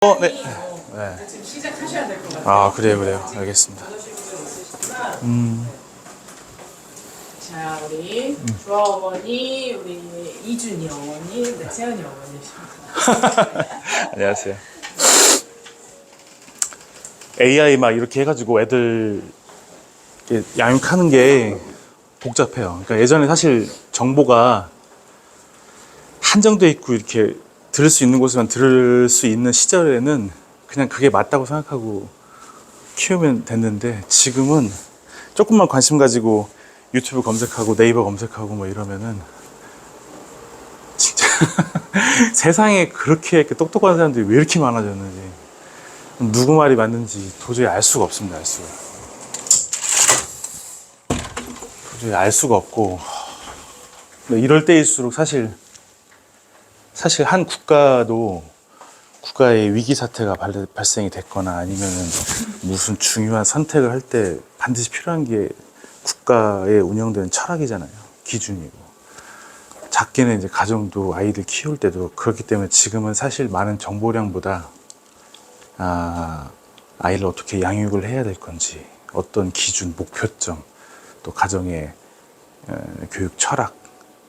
네. 네. 지금 시작하셔야 될 것 같아요. 아, 그래요. 알겠습니다. 자, 우리 주아 어머니, 우리 이준이 어머니, 네, 세연이 어머니십니다. 안녕하세요. AI 막 이렇게 해가지고 애들 이렇게 양육하는 게 복잡해요. 그러니까 예전에 사실 정보가 한정돼 있고 이렇게 들을 수 있는 곳에만 들을 수 있는 시절에는 그냥 그게 맞다고 생각하고 키우면 됐는데, 지금은 조금만 관심 가지고 유튜브 검색하고 네이버 검색하고 뭐 이러면은 진짜 세상에 그렇게 똑똑한 사람들이 왜 이렇게 많아졌는지, 누구 말이 맞는지 도저히 알 수가 없습니다. 도저히 알 수가 없고, 이럴 때일수록 사실 한 국가의 위기 사태가 발생이 됐거나 아니면은 무슨 중요한 선택을 할 때 반드시 필요한 게 국가에 운영되는 철학이잖아요. 기준이고. 작게는 이제 가정도 아이들 키울 때도 그렇기 때문에 지금은 사실 많은 정보량보다 아이를 어떻게 양육을 해야 될 건지, 어떤 기준, 목표점, 또 가정의 교육 철학,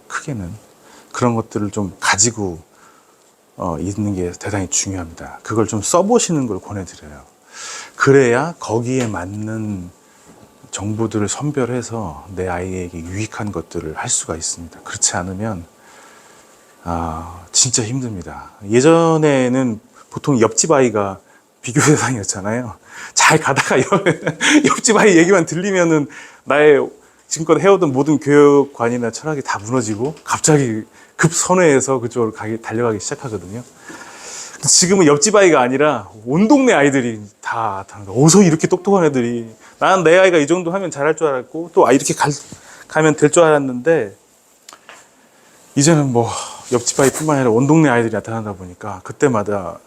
크게는 그런 것들을 좀 가지고 있는 게 대단히 중요합니다. 그걸 좀 써보시는 걸 권해드려요. 그래야 거기에 맞는 정보들을 선별해서 내 아이에게 유익한 것들을 할 수가 있습니다. 그렇지 않으면 진짜 힘듭니다. 예전에는 보통 옆집 아이가 비교 대상이었잖아요. 잘 가다가 옆집 아이 얘기만 들리면은 나의 지금껏 해오던 모든 교육관이나 철학이 다 무너지고 갑자기 급선회해서 그쪽으로 달려가기 시작하거든요. 지금은 옆집 아이가 아니라 온 동네 아이들이 다 어서 이렇게 똑똑한 애들이, 나는 내 아이가 이 정도 하면 잘할 줄 알았고 또 이렇게 가면 될 줄 알았는데, 이제는 뭐 옆집 아이뿐만 아니라 온 동네 아이들이 나타나다 보니까 그때마다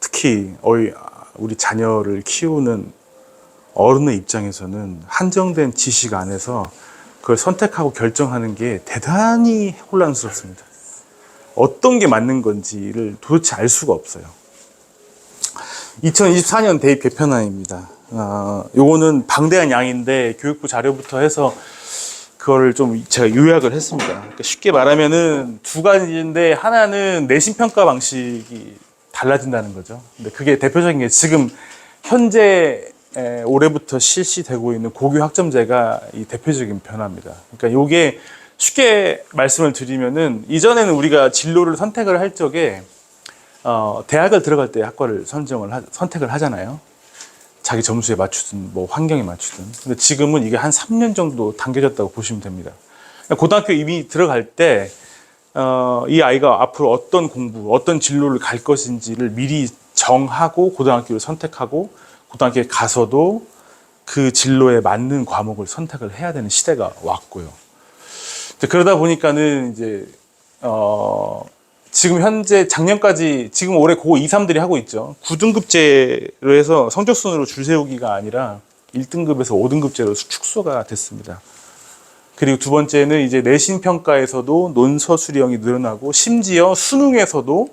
특히 우리 자녀를 키우는 어른의 입장에서는 한정된 지식 안에서 그걸 선택하고 결정하는 게 대단히 혼란스럽습니다. 어떤 게 맞는 건지를 도대체 알 수가 없어요. 2024년 대입 개편안입니다. 요거는 방대한 양인데 교육부 자료부터 해서 그거를 좀 제가 요약을 했습니다. 그러니까 쉽게 말하면은 두 가지인데, 하나는 내신 평가 방식이 달라진다는 거죠. 근데 그게 대표적인 게 지금 현재 올해부터 실시되고 있는 고교 학점제가 이 대표적인 변화입니다. 그러니까 요게 쉽게 말씀을 드리면은, 이전에는 우리가 진로를 선택을 할 적에 대학을 들어갈 때 학과를 선택을 하잖아요. 자기 점수에 맞추든 뭐 환경에 맞추든. 근데 지금은 이게 한 3년 정도 당겨졌다고 보시면 됩니다. 그러니까 고등학교 이미 들어갈 때 이 아이가 앞으로 어떤 공부, 어떤 진로를 갈 것인지를 미리 정하고 고등학교를 선택하고, 고등학교에 가서도 그 진로에 맞는 과목을 선택을 해야 되는 시대가 왔고요. 그러다 보니까는 이제 지금 현재 작년까지, 지금 올해 고2, 3들이 하고 있죠. 9등급제로 해서 성적순으로 줄 세우기가 아니라 1등급에서 5등급제로 축소가 됐습니다. 그리고 두 번째는 이제 내신 평가에서도 논서 수령이 늘어나고, 심지어 수능에서도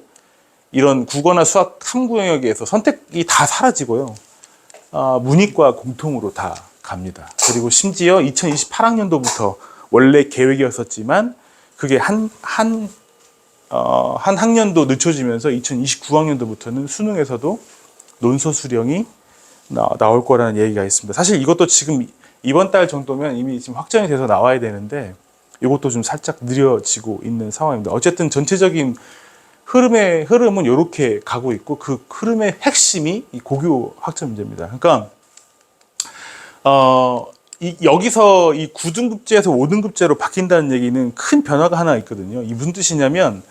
이런 국어나 수학 3구 영역에서 선택이 다 사라지고요. 문이과 공통으로 다 갑니다. 그리고 심지어 2028학년도부터 원래 계획이었었지만 그게 한 학년도 늦춰지면서 2029학년도부터는 수능에서도 논서 수령이 나올 거라는 얘기가 있습니다. 사실 이것도 지금 이번 달 정도면 이미 지금 확정이 돼서 나와야 되는데, 이것도 좀 살짝 느려지고 있는 상황입니다. 어쨌든 전체적인 흐름은 이렇게 가고 있고, 그 흐름의 핵심이 이 고교 학점 문제입니다. 그러니까 여기서 이 9등급제에서 5등급제로 바뀐다는 얘기는 큰 변화가 하나 있거든요. 이 무슨 뜻이냐면,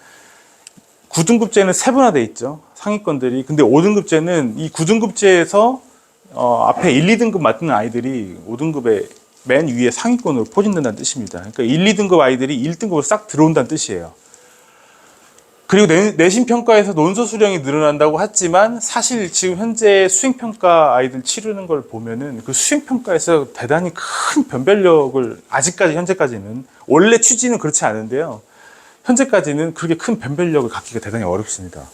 9등급제는 세분화돼 있죠, 상위권들이. 근데 5등급제는 이 9등급제에서 앞에 1, 2등급 맡는 아이들이 5등급의 맨 위에 상위권으로 포진된다는 뜻입니다. 그러니까 1, 2등급 아이들이 1등급으로 싹 들어온다는 뜻이에요. 그리고 내신 평가에서 논서 수령이 늘어난다고 했지만, 사실 지금 현재 수행평가 아이들 치르는 걸 보면은 그 수행평가에서 대단히 큰 변별력을, 아직까지 현재까지는, 원래 취지는 그렇지 않은데요, 현재까지는 그렇게 큰 변별력을 갖기가 대단히 어렵습니다.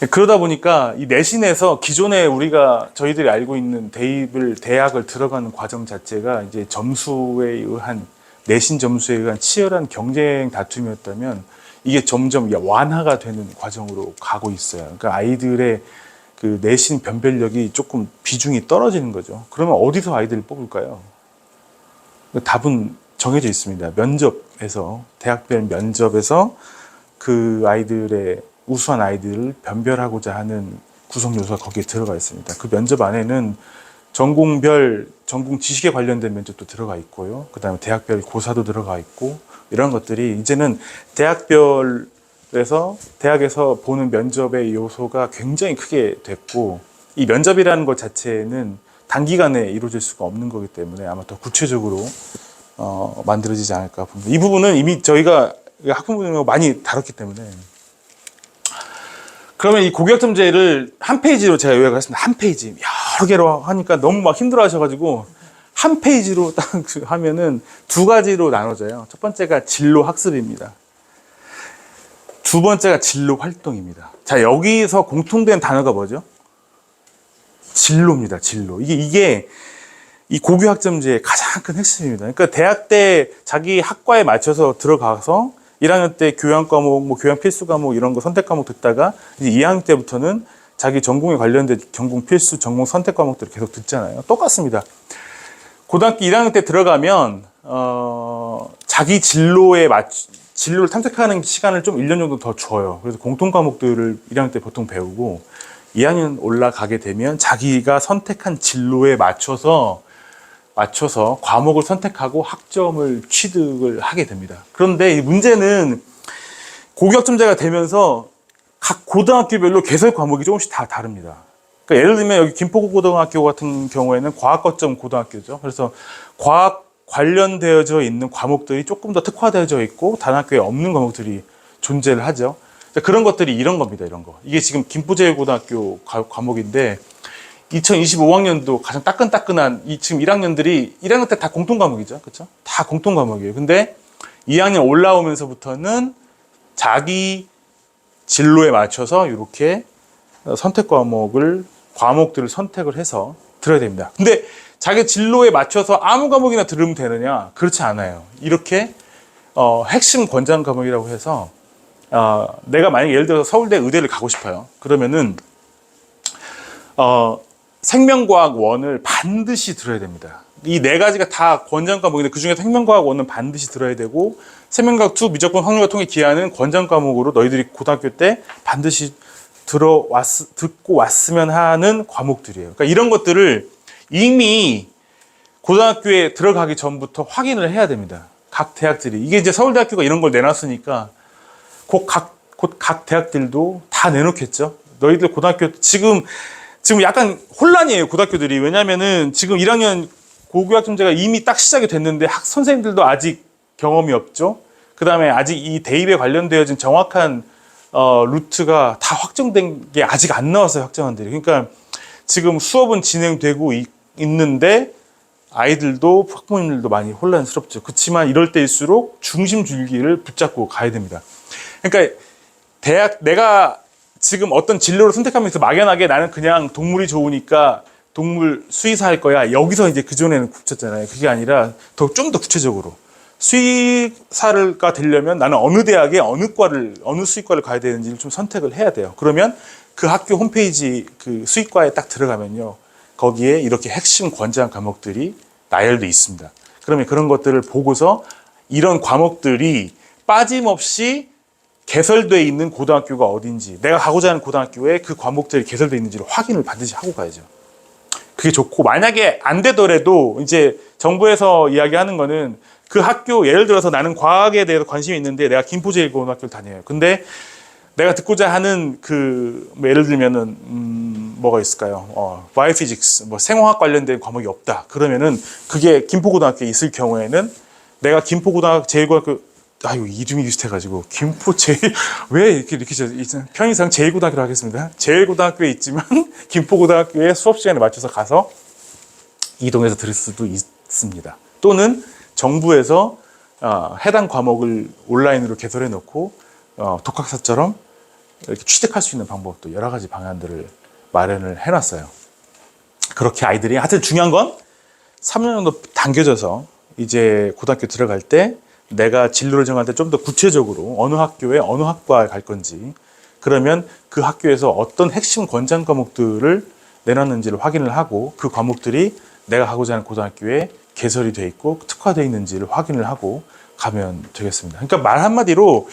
그러다 보니까 이 내신에서 기존에 우리가 저희들이 알고 있는 대학을 들어가는 과정 자체가 이제 점수에 의한 내신 점수에 의한 치열한 경쟁 다툼이었다면 이게 점점 완화가 되는 과정으로 가고 있어요. 그러니까 아이들의 그 내신 변별력이 조금 비중이 떨어지는 거죠. 그러면 어디서 아이들을 뽑을까요? 답은 정해져 있습니다. 면접에서, 대학별 면접에서 그 아이들의 우수한 아이들을 변별하고자 하는 구성 요소가 거기에 들어가 있습니다. 그 면접 안에는 전공별, 전공 지식에 관련된 면접도 들어가 있고요. 그 다음에 대학별 고사도 들어가 있고, 이런 것들이 이제는 대학에서 보는 면접의 요소가 굉장히 크게 됐고, 이 면접이라는 것 자체는 단기간에 이루어질 수가 없는 거기 때문에 아마 더 구체적으로 만들어지지 않을까 봅니다. 이 부분은 이미 저희가 학부모님하고 많이 다뤘기 때문에. 그러면 이 고교학점제를 한 페이지로 제가 요약을 했습니다. 한 페이지. 여러 개로 하니까 너무 막 힘들어 하셔가지고 한 페이지로 딱 하면은 두 가지로 나눠져요. 첫 번째가 진로 학습입니다. 두 번째가 진로 활동입니다. 자, 여기서 공통된 단어가 뭐죠? 진로입니다. 진로. 이게 이 고교학점제의 가장 큰 핵심입니다. 그러니까 대학 때 자기 학과에 맞춰서 들어가서 1학년 때 교양 과목, 뭐 교양 필수 과목 이런 거 선택 과목 듣다가 이제 2학년 때부터는 자기 전공에 관련된 전공 필수, 전공 선택 과목들을 계속 듣잖아요. 똑같습니다. 고등학교 1학년 때 들어가면 자기 진로를 탐색하는 시간을 좀 1년 정도 더 줘요. 그래서 공통 과목들을 1학년 때 보통 배우고 2학년 올라가게 되면 자기가 선택한 진로에 맞춰서 과목을 선택하고 학점을 취득을 하게 됩니다. 그런데 이 문제는 고교학점제가 되면서 각 고등학교별로 개설 과목이 조금씩 다 다릅니다. 그러니까 예를 들면 여기 김포고등학교 같은 경우에는 과학 거점 고등학교죠. 그래서 과학 관련되어져 있는 과목들이 조금 더 특화되어져 있고 다른 학교에 없는 과목들이 존재를 하죠. 그런 것들이 이런 겁니다. 이런 거. 이게 지금 김포제일고등학교 과목인데 2025학년도 가장 따끈따끈한 지금 1학년들이 1학년 때 다 공통 과목이죠. 그렇죠? 다 공통 과목이에요. 근데 2학년 올라오면서부터는 자기 진로에 맞춰서 이렇게 선택 과목들을 선택을 해서 들어야 됩니다. 근데 자기 진로에 맞춰서 아무 과목이나 들으면 되느냐? 그렇지 않아요. 이렇게 핵심 권장 과목이라고 해서 내가 만약에 예를 들어서 서울대 의대를 가고 싶어요. 그러면은 생명과학 1을 반드시 들어야 됩니다. 이 네 가지가 다 권장 과목인데 그중에 생명과학 1은 반드시 들어야 되고 생명과학 2 미적분 확률과 통계 기하는 권장 과목으로 너희들이 고등학교 때 반드시 듣고 왔으면 하는 과목들이에요. 그러니까 이런 것들을 이미 고등학교에 들어가기 전부터 확인을 해야 됩니다. 각 대학들이. 이게 이제 서울대학교가 이런 걸 내놨으니까 곧 각 대학들도 다 내놓겠죠. 너희들 고등학교 지금 약간 혼란이에요. 고등학교들이. 왜냐면은 지금 1학년 고교학점제가 이미 딱 시작이 됐는데 선생님들도 아직 경험이 없죠. 그 다음에 아직 이 대입에 관련되어진 정확한 루트가 다 확정된 게 아직 안 나왔어요. 학점원들이. 그러니까 지금 수업은 진행되고 있는데 아이들도 학부모님들도 많이 혼란스럽죠. 그렇지만 이럴 때일수록 중심 줄기를 붙잡고 가야 됩니다. 그러니까 내가 지금 어떤 진로를 선택하면서 막연하게 나는 그냥 동물이 좋으니까 동물 수의사 할 거야. 여기서 이제 그전에는 붙였잖아요. 그게 아니라 좀 더 구체적으로 수의사가 되려면 나는 어느 대학에 어느 수의과를 가야 되는지를 좀 선택을 해야 돼요. 그러면 그 학교 홈페이지 그 수의과에 딱 들어가면요. 거기에 이렇게 핵심 권장 과목들이 나열돼 있습니다. 그러면 그런 것들을 보고서 이런 과목들이 빠짐없이 개설되어 있는 고등학교가 어딘지, 내가 가고자 하는 고등학교에 그 과목들이 개설되어 있는지를 확인을 반드시 하고 가야죠. 그게 좋고, 만약에 안 되더라도 이제 정부에서 이야기하는 거는 그 학교, 예를 들어서 나는 과학에 대해서 관심이 있는데 내가 김포제일고등학교를 다녀요. 근데 내가 듣고자 하는 뭐 예를 들면은 뭐가 있을까요? 바이오피직스, 뭐 생화학 관련된 과목이 없다. 그러면은 그게 김포고등학교에 있을 경우에는 내가 김포고등학교 제일고등학교 이름이 비슷해가지고 왜 이렇게 편의상 제일고등학교로 하겠습니다. 제일고등학교에 있지만 김포고등학교에 수업 시간에 맞춰서 가서 이동해서 들을 수도 있습니다. 또는 정부에서 해당 과목을 온라인으로 개설해 놓고 독학사처럼 이렇게 취득할 수 있는 방법도 여러 가지 방안들을 마련을 해놨어요. 그렇게 아이들이 하여튼 중요한 건 3년 정도 당겨져서 이제 고등학교 들어갈 때 내가 진로를 정할 때 좀 더 구체적으로 어느 학교에 어느 학과에 갈 건지, 그러면 그 학교에서 어떤 핵심 권장 과목들을 내놨는지를 확인을 하고 그 과목들이 내가 가고자 하는 고등학교에 개설이 돼 있고 특화되어 있는지를 확인을 하고 가면 되겠습니다. 그러니까 말 한마디로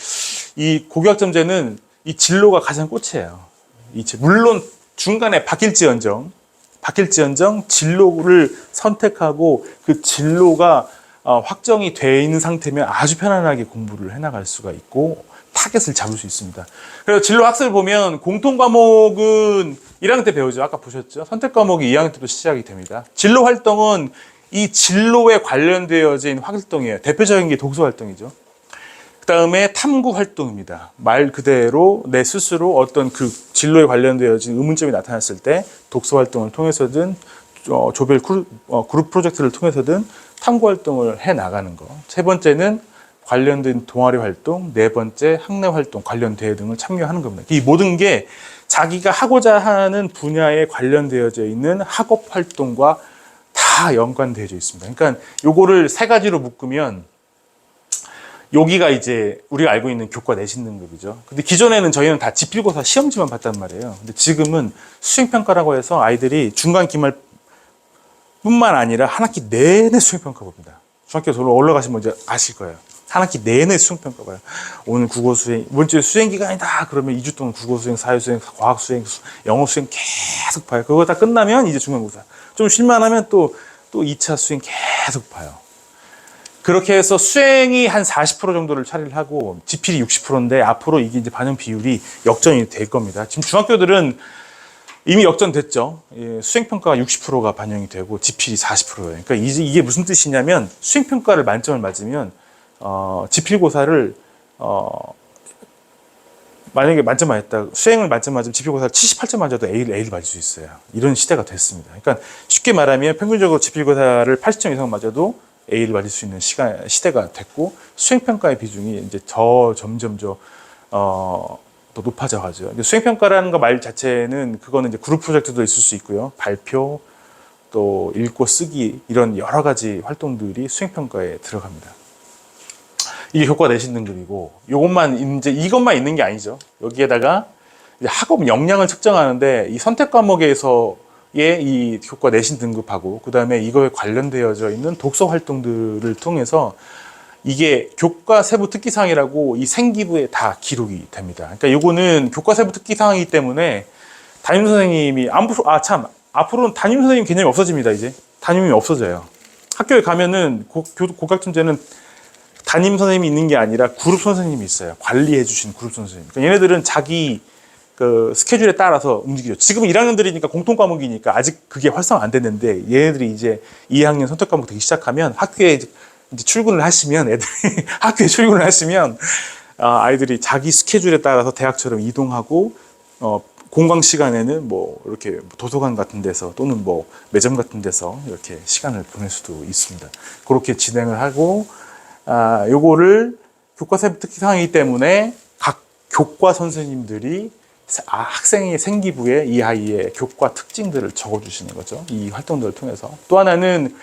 이 고교학점제는 이 진로가 가장 꽃이에요. 물론 중간에 바뀔지언정 진로를 선택하고 그 진로가 확정이 돼 있는 상태면 아주 편안하게 공부를 해나갈 수가 있고 타겟을 잡을 수 있습니다. 그래서 진로 학습을 보면 공통 과목은 1학년 때 배우죠. 아까 보셨죠? 선택 과목이 2학년 때부터 시작이 됩니다. 진로 활동은 이 진로에 관련되어진 활동이에요. 대표적인 게 독서 활동이죠. 그 다음에 탐구 활동입니다. 말 그대로 내 스스로 어떤 그 진로에 관련되어진 의문점이 나타났을 때 독서 활동을 통해서든 조별 그룹 프로젝트를 통해서든 탐구 활동을 해 나가는 거. 세 번째는 관련된 동아리 활동, 네 번째 학내 활동, 관련 대회 등을 참여하는 겁니다. 이 모든 게 자기가 하고자 하는 분야에 관련되어져 있는 학업 활동과 다 연관되어져 있습니다. 그러니까 요거를 세 가지로 묶으면 여기가 이제 우리가 알고 있는 교과 내신 등급이죠. 근데 기존에는 저희는 다 지필고사 시험지만 봤단 말이에요. 근데 지금은 수행평가라고 해서 아이들이 중간 기말 뿐만 아니라 한 학기 내내 수행평가 봅니다. 중학교 졸업 올라가시면 이제 아실 거예요. 한 학기 내내 수행평가 봐요. 오늘 국어 수행, 이번 주에 수행 기간이다. 그러면 2주 동안 국어 수행, 사회 수행, 과학 수행, 영어 수행 계속 봐요. 그거 다 끝나면 이제 중간고사. 좀 쉴만하면 또 2차 수행 계속 봐요. 그렇게 해서 수행이 한 40% 정도를 차지를 하고 지필이 60%인데 앞으로 이게 이제 반영 비율이 역전이 될 겁니다. 지금 중학교들은 이미 역전됐죠. 예, 수행평가가 60%가 반영이 되고 지필이 40%예요. 그러니까 이게 무슨 뜻이냐면 수행평가를 만점을 맞으면 지필고사를 만약에 만점 맞았다, 수행을 만점 맞으면 지필고사를 78점 맞아도 A를 맞을 수 있어요. 이런 시대가 됐습니다. 그러니까 쉽게 말하면 평균적으로 지필고사를 80점 이상 맞아도 A를 맞을 수 있는 시대가 됐고 수행평가의 비중이 이제 점점 더 높아져 가죠. 수행평가라는 거 말 자체는 그거는 이제 그룹 프로젝트도 있을 수 있고요. 발표, 또 읽고 쓰기 이런 여러 가지 활동들이 수행평가에 들어갑니다. 이게 효과 내신 등급이고 이것만 있는 게 아니죠. 여기에다가 이제 학업 역량을 측정하는데 이 선택 과목에서의 이 효과 내신 등급하고 그 다음에 이거에 관련되어져 있는 독서 활동들을 통해서 이게 교과 세부 특기사항이라고 이 생기부에 다 기록이 됩니다. 그러니까 요거는 교과 세부 특기사항이기 때문에 담임 선생님이 앞으로는 담임 선생님 개념이 없어집니다. 이제 담임이 없어져요. 학교에 가면은 고학점제는 담임 선생님이 있는 게 아니라 그룹 선생님이 있어요. 관리해 주신 그룹 선생님. 그러니까 얘네들은 자기 그 스케줄에 따라서 움직이죠. 지금 1학년들이니까 공통 과목이니까 아직 그게 활성화 안 됐는데 얘네들이 이제 2학년 선택 과목 되기 시작하면 학교에 이제 출근을 하시면 애들이 학교에 출근을 하시면 아이들이 자기 스케줄에 따라서 대학처럼 이동하고 공강 시간에는 뭐 이렇게 도서관 같은 데서 또는 뭐 매점 같은 데서 이렇게 시간을 보낼 수도 있습니다. 그렇게 진행을 하고 요거를 교과 세부 특기사항이기 때문에 각 교과 선생님들이 학생의 생기부에 이 아이의 교과 특징들을 적어주시는 거죠. 이 활동들을 통해서. 또 하나는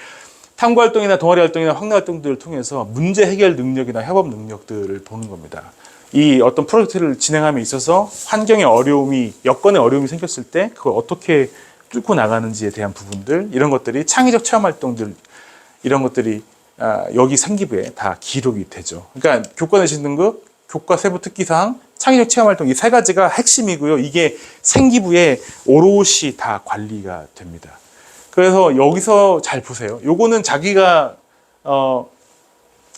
탐구 활동이나 동아리 활동이나 학내 활동들을 통해서 문제 해결 능력이나 협업 능력들을 보는 겁니다. 이 어떤 프로젝트를 진행함에 있어서 환경의 어려움이, 여건의 어려움이 생겼을 때 그걸 어떻게 뚫고 나가는지에 대한 부분들, 이런 것들이 창의적 체험 활동들, 이런 것들이 여기 생기부에 다 기록이 되죠. 그러니까 교과 내신 등급, 교과 세부 특기사항, 창의적 체험 활동 이 세 가지가 핵심이고요. 이게 생기부에 오롯이 다 관리가 됩니다. 그래서 여기서 잘 보세요. 요거는 자기가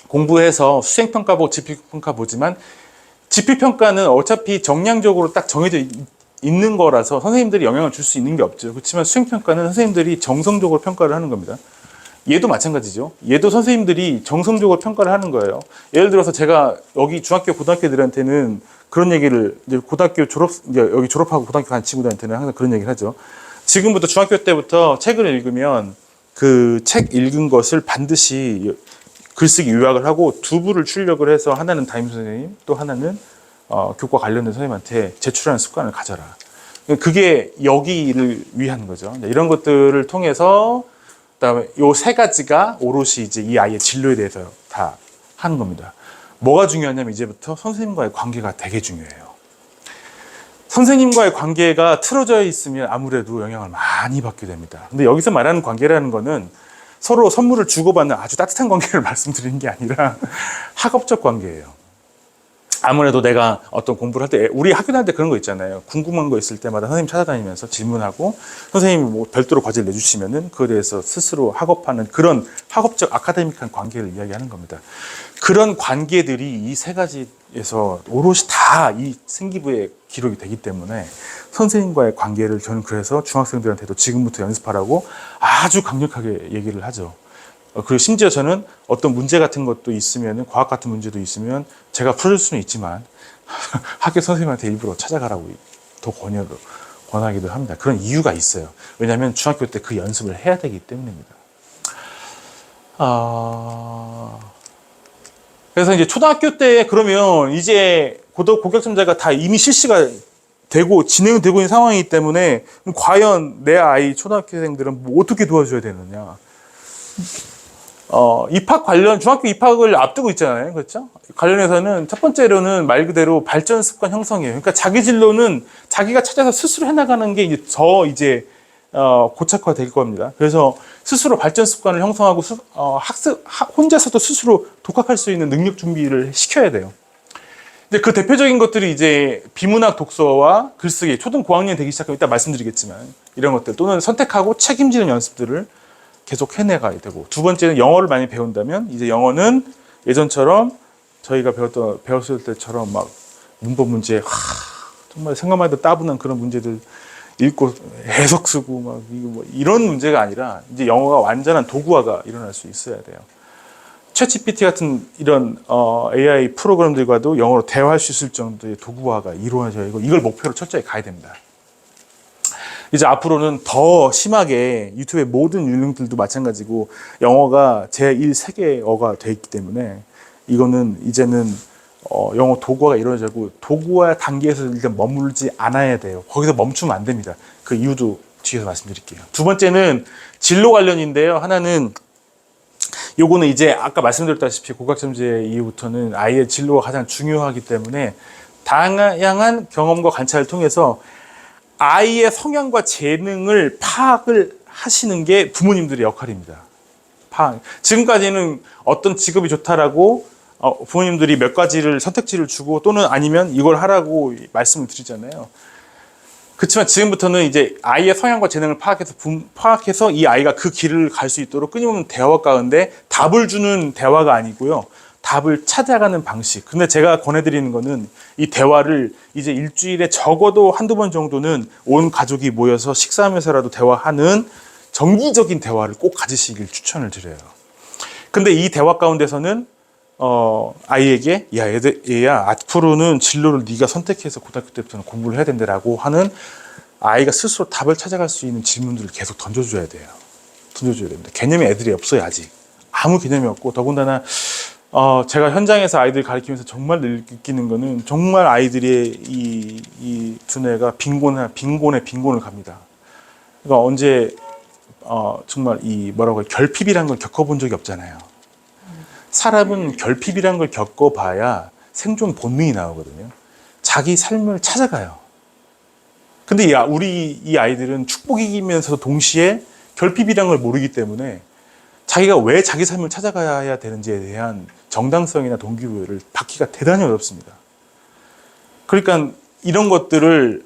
공부해서 수행평가 보고 지필평가 보지만 지필평가는 어차피 정량적으로 딱 정해져 있는 거라서 선생님들이 영향을 줄 수 있는 게 없죠. 그렇지만 수행평가는 선생님들이 정성적으로 평가를 하는 겁니다. 얘도 마찬가지죠. 얘도 선생님들이 정성적으로 평가를 하는 거예요. 예를 들어서 제가 여기 중학교, 고등학교들한테는 그런 얘기를, 이제 고등학교 이제 여기 졸업하고 고등학교 간 친구들한테는 항상 그런 얘기를 하죠. 지금부터 중학교 때부터 책을 읽으면 그 책 읽은 것을 반드시 글쓰기 요약을 하고 두 부를 출력을 해서 하나는 담임 선생님, 또 하나는 교육과 관련된 선생님한테 제출하는 습관을 가져라. 그게 여기를 위한 거죠. 이런 것들을 통해서 그다음에 요 세 가지가 오롯이 이제 이 아이의 진로에 대해서 다 하는 겁니다. 뭐가 중요하냐면 이제부터 선생님과의 관계가 되게 중요해요. 선생님과의 관계가 틀어져 있으면 아무래도 영향을 많이 받게 됩니다. 근데 여기서 말하는 관계라는 거는 서로 선물을 주고받는 아주 따뜻한 관계를 말씀드리는 게 아니라 학업적 관계예요. 아무래도 내가 어떤 공부를 할 때, 우리 학교 다닐 때 그런 거 있잖아요. 궁금한 거 있을 때마다 선생님 찾아다니면서 질문하고 선생님이 뭐 별도로 과제를 내주시면은 그거에 대해서 스스로 학업하는 그런 학업적 아카데믹한 관계를 이야기하는 겁니다. 그런 관계들이 이 세 가지에서 오롯이 다 이 생기부에 기록이 되기 때문에 선생님과의 관계를 저는 그래서 중학생들한테도 지금부터 연습하라고 아주 강력하게 얘기를 하죠. 그리고 심지어 저는 어떤 문제 같은 것도 있으면, 과학 같은 문제도 있으면 제가 풀어줄 수는 있지만 학교 선생님한테 일부러 찾아가라고 더 권하기도 합니다. 그런 이유가 있어요. 왜냐하면 중학교 때 그 연습을 해야 되기 때문입니다. 그래서 이제 초등학교 때 그러면 이제 고교학점제가 다 이미 실시가 되고 진행되고 있는 상황이기 때문에 과연 내 아이 초등학교생들은 뭐 어떻게 도와줘야 되느냐. 입학 관련, 중학교 입학을 앞두고 있잖아요. 그렇죠? 관련해서는 첫 번째로는 말 그대로 발전 습관 형성이에요. 그러니까 자기 진로는 자기가 찾아서 스스로 해나가는 게 이제 고착화 될 겁니다. 그래서 스스로 발전 습관을 형성하고 혼자서도 스스로 독학할 수 있는 능력 준비를 시켜야 돼요. 이제 그 대표적인 것들이 이제 비문학 독서와 글쓰기, 초등 고학년 되기 시작하면 이따 말씀드리겠지만 이런 것들 또는 선택하고 책임지는 연습들을 계속 해내가야 되고, 두 번째는 영어를 많이 배운다면 이제 영어는 예전처럼 저희가 배웠을 때처럼 막 문법 문제 정말 생각만 해도 따분한 그런 문제들 읽고 해석 쓰고 막 이런 문제가 아니라 이제 영어가 완전한 도구화가 일어날 수 있어야 돼요. 챗GPT 같은 이런 AI 프로그램들과도 영어로 대화할 수 있을 정도의 도구화가 이루어져야 되고, 이걸 목표로 철저히 가야 됩니다. 이제 앞으로는 더 심하게 유튜브의 모든 유능들도 마찬가지고 영어가 제1세계어가 돼 있기 때문에 이거는 이제는 영어 도구화가 이루어지고, 도구화 단계에서 일단 머물지 않아야 돼요. 거기서 멈추면 안 됩니다. 그 이유도 뒤에서 말씀드릴게요. 두 번째는 진로 관련인데요. 하나는 요거는 이제 아까 말씀드렸다시피 고교학점제 이후부터는 아이의 진로가 가장 중요하기 때문에 다양한 경험과 관찰을 통해서 아이의 성향과 재능을 파악을 하시는 게 부모님들의 역할입니다. 지금까지는 어떤 직업이 좋다라고 부모님들이 몇 가지를 선택지를 주고 또는 아니면 이걸 하라고 말씀을 드리잖아요. 그렇지만 지금부터는 이제 아이의 성향과 재능을 파악해서 이 아이가 그 길을 갈 수 있도록 끊임없는 대화 가운데 답을 주는 대화가 아니고요. 답을 찾아가는 방식. 근데 제가 권해드리는 거는 이 대화를 이제 일주일에 적어도 한두 번 정도는 온 가족이 모여서 식사하면서라도 대화하는 정기적인 대화를 꼭 가지시길 추천을 드려요. 근데 이 대화 가운데서는 아이에게 얘야 앞으로는 진로를 네가 선택해서 고등학교 때부터는 공부를 해야 된다라고 하는 아이가 스스로 답을 찾아갈 수 있는 질문들을 계속 던져줘야 돼요. 던져줘야 됩니다. 개념이 애들이 없어요. 아직 아무 개념이 없고, 더군다나 제가 현장에서 아이들 가르치면서 정말 느끼는 거는 정말 아이들의 이 두뇌가 빈곤을 갑니다. 그러니까 언제 정말 결핍이란 걸 겪어본 적이 없잖아요. 사람은 결핍이란 걸 겪어봐야 생존 본능이 나오거든요. 자기 삶을 찾아가요. 근데 우리 이 아이들은 축복이면서 동시에 결핍이란 걸 모르기 때문에 자기가 왜 자기 삶을 찾아가야 되는지에 대한 정당성이나 동기부여를 받기가 대단히 어렵습니다. 그러니까 이런 것들을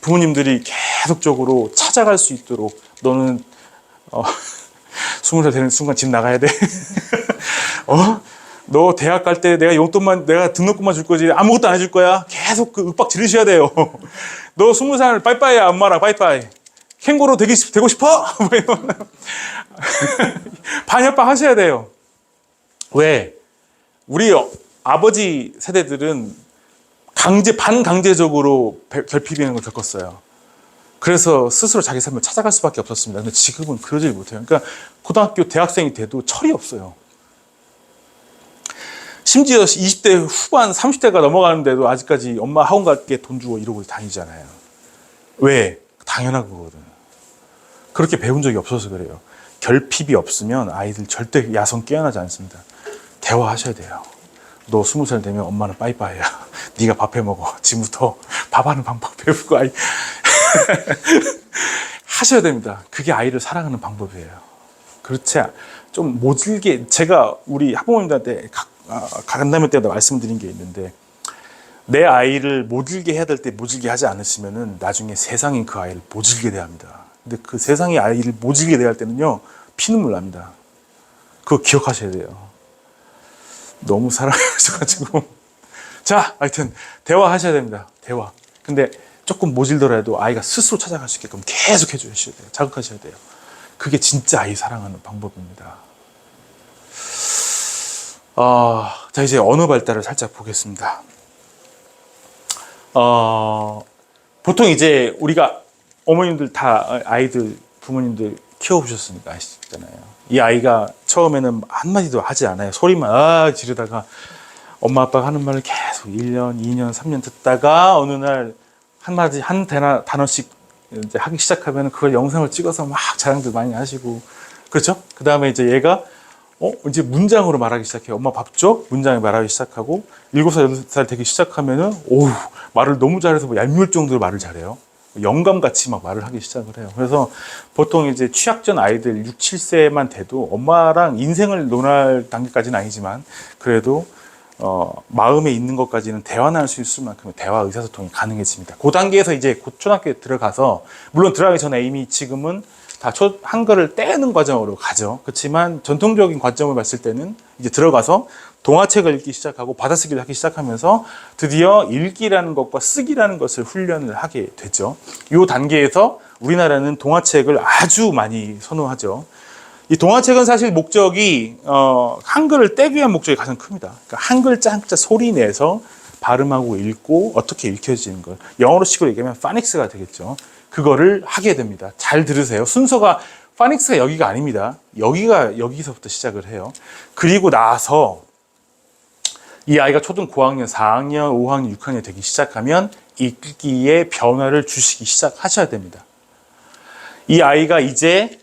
부모님들이 계속적으로 찾아갈 수 있도록, 너는 20살 되는 순간 집 나가야 돼. 너 대학 갈 때 내가 등록금만 줄 거지 아무것도 안 해줄 거야. 계속 그 윽박 지르셔야 돼요. 너 20살 빠이빠이 엄마랑 빠이빠이. 캥거루 되고 싶어? 반협박 하셔야 돼요. 왜? 우리 아버지 세대들은 반강제적으로 결핍이라는 걸 겪었어요. 그래서 스스로 자기 삶을 찾아갈 수밖에 없었습니다. 근데 지금은 그러질 못해요. 그러니까 고등학교 대학생이 돼도 철이 없어요. 심지어 20대 후반, 30대가 넘어가는데도 아직까지 엄마 학원 갈게 돈 주고 이러고 다니잖아요. 왜? 당연한 거거든. 그렇게 배운 적이 없어서 그래요. 결핍이 없으면 아이들 절대 야성 깨어나지 않습니다. 대화하셔야 돼요. 너 20살 되면 엄마는 빠이빠이야. 네가 밥 해먹어. 지금부터 밥하는 방법 배우고 아이 하셔야 됩니다. 그게 아이를 사랑하는 방법이에요. 그렇지 좀 모질게 제가 우리 학부모님들한테 간담회 때마다 말씀드린 게 있는데 내 아이를 모질게 해야 될 때 모질게 하지 않으시면은 나중에 세상이 그 아이를 모질게 대합니다. 근데 그 세상의 아이를 모질게 대할 때는요 피눈물 납니다. 그거 기억하셔야 돼요. 너무 사랑하셔가지고 자 하여튼 대화하셔야 됩니다. 대화. 근데 조금 모질더라도 아이가 스스로 찾아갈 수 있게끔 계속 해주셔야 돼요. 자극하셔야 돼요. 그게 진짜 아이 사랑하는 방법입니다. 자 이제 언어 발달을 살짝 보겠습니다. 보통 이제 우리가 어머님들 다 아이들 부모님들 키워보셨으니까 아시잖아요. 이 아이가 처음에는 한마디도 하지 않아요. 소리만 지르다가 엄마 아빠가 하는 말을 계속 1년, 2년, 3년 듣다가 어느 날 한마디 한 단어씩 이제 하기 시작하면 그걸 영상을 찍어서 막 자랑들 많이 하시고 그렇죠? 그 다음에 이제 얘가 이제 문장으로 말하기 시작해요. 엄마 밥 줘? 문장에 말하기 시작하고 7살, 8살 되기 시작하면은 말을 너무 잘해서 뭐 얄미울 정도로 말을 잘해요. 영감같이 막 말을 하기 시작을 해요. 그래서 보통 이제 취약전 아이들 6, 7세만 돼도 엄마랑 인생을 논할 단계까지는 아니지만 그래도 마음에 있는 것까지는 대화 나눌 수 있을 만큼 대화 의사소통이 가능해집니다. 그 단계에서 이제 곧 초등학교에 들어가서 물론 들어가기 전에 이미 지금은 다 한글을 떼는 과정으로 가죠. 그렇지만 전통적인 관점을 봤을 때는 이제 들어가서 동화책을 읽기 시작하고 받아쓰기를 하기 시작하면서 드디어 읽기라는 것과 쓰기라는 것을 훈련을 하게 되죠. 이 단계에서 우리나라는 동화책을 아주 많이 선호하죠. 이 동화책은 사실 목적이 한글을 떼기 위한 목적이 가장 큽니다. 그러니까 한 글자 한 글자 소리 내서 발음하고 읽고 어떻게 읽혀지는 걸 영어로식으로 얘기하면 파닉스가 되겠죠. 그거를 하게 됩니다. 잘 들으세요. 순서가 파닉스가 여기가 아닙니다. 여기서부터 시작을 해요. 그리고 나서 이 아이가 초등 고학년, 4학년, 5학년, 6학년 되기 시작하면 읽기에 변화를 주시기 시작하셔야 됩니다. 이 아이가 이제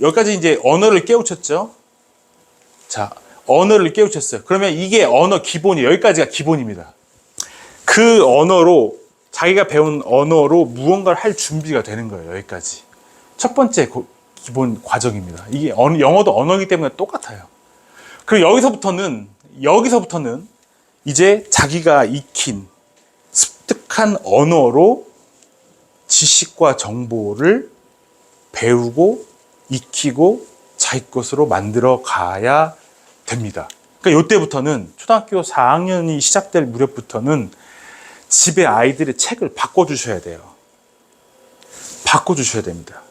여기까지 이제 언어를 깨우쳤죠. 자, 언어를 깨우쳤어요. 그러면 이게 언어 기본이 여기까지가 기본입니다. 그 언어로 자기가 배운 언어로 무언가를 할 준비가 되는 거예요. 여기까지. 첫 번째 기본 과정입니다. 이게 영어도 언어이기 때문에 똑같아요. 그리고 여기서부터는 이제 자기가 익힌 습득한 언어로 지식과 정보를 배우고 익히고 자기 것으로 만들어 가야 됩니다. 그러니까 이때부터는 초등학교 4학년이 시작될 무렵부터는 집에 아이들의 책을 바꿔주셔야 돼요. 바꿔주셔야 됩니다.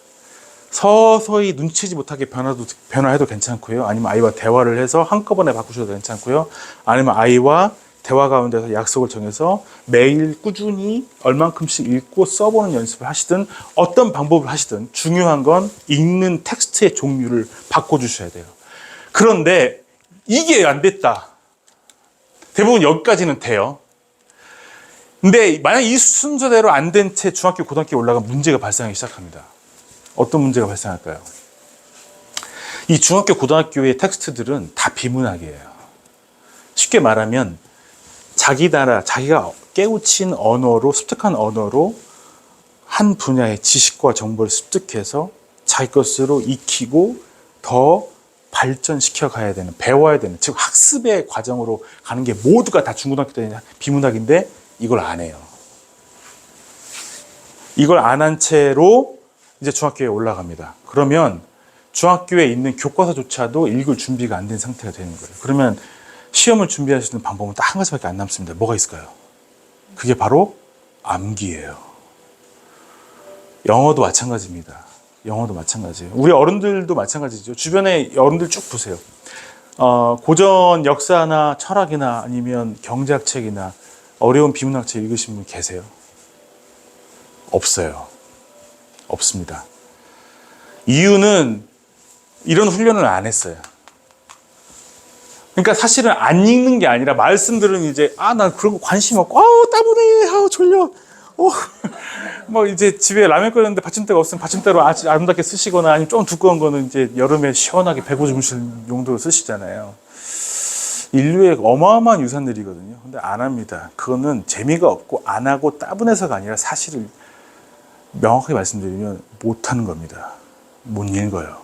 서서히 눈치지 못하게 변화해도 괜찮고요. 아니면 아이와 대화를 해서 한꺼번에 바꾸셔도 괜찮고요. 아니면 아이와 대화 가운데서 약속을 정해서 매일 꾸준히 얼만큼씩 읽고 써보는 연습을 하시든 어떤 방법을 하시든 중요한 건 읽는 텍스트의 종류를 바꿔주셔야 돼요. 그런데 이게 안 됐다. 대부분 여기까지는 돼요. 근데 만약 이 순서대로 안 된 채 중학교, 고등학교에 올라가면 문제가 발생하기 시작합니다. 어떤 문제가 발생할까요? 이 중학교, 고등학교의 텍스트들은 다 비문학이에요. 쉽게 말하면 자기가 깨우친 언어로, 습득한 언어로 한 분야의 지식과 정보를 습득해서 자기 것으로 익히고 더 발전시켜 가야 되는, 배워야 되는, 즉 학습의 과정으로 가는 게 모두가 다 중고등학교 때 비문학인데 이걸 안 해요. 이걸 안 한 채로 이제 중학교에 올라갑니다. 그러면 중학교에 있는 교과서조차도 읽을 준비가 안 된 상태가 되는 거예요. 그러면 시험을 준비할 수 있는 방법은 딱 한 가지밖에 안 남습니다. 뭐가 있을까요? 그게 바로 암기예요. 영어도 마찬가지입니다. 영어도 마찬가지예요. 우리 어른들도 마찬가지죠. 주변에 어른들 쭉 보세요. 고전 역사나 철학이나 아니면 경제학 책이나 어려운 비문학 책 읽으신 분 계세요? 없어요. 없습니다. 이유는 이런 훈련을 안 했어요. 그러니까 사실은 안 읽는 게 아니라 말씀들은 이제 나 그런 거 관심 없고 따분해 졸려 뭐 이제 집에 라면 끓였는데 받침대가 없으면 받침대로 아름답게 쓰시거나 아니면 좀 두꺼운 거는 이제 여름에 시원하게 배고 주무실 용도로 쓰시잖아요. 인류의 어마어마한 유산들이거든요. 근데 안 합니다. 그거는 재미가 없고 안 하고 따분해서가 아니라 사실을 명확하게 말씀드리면 못 하는 겁니다. 못 읽어요.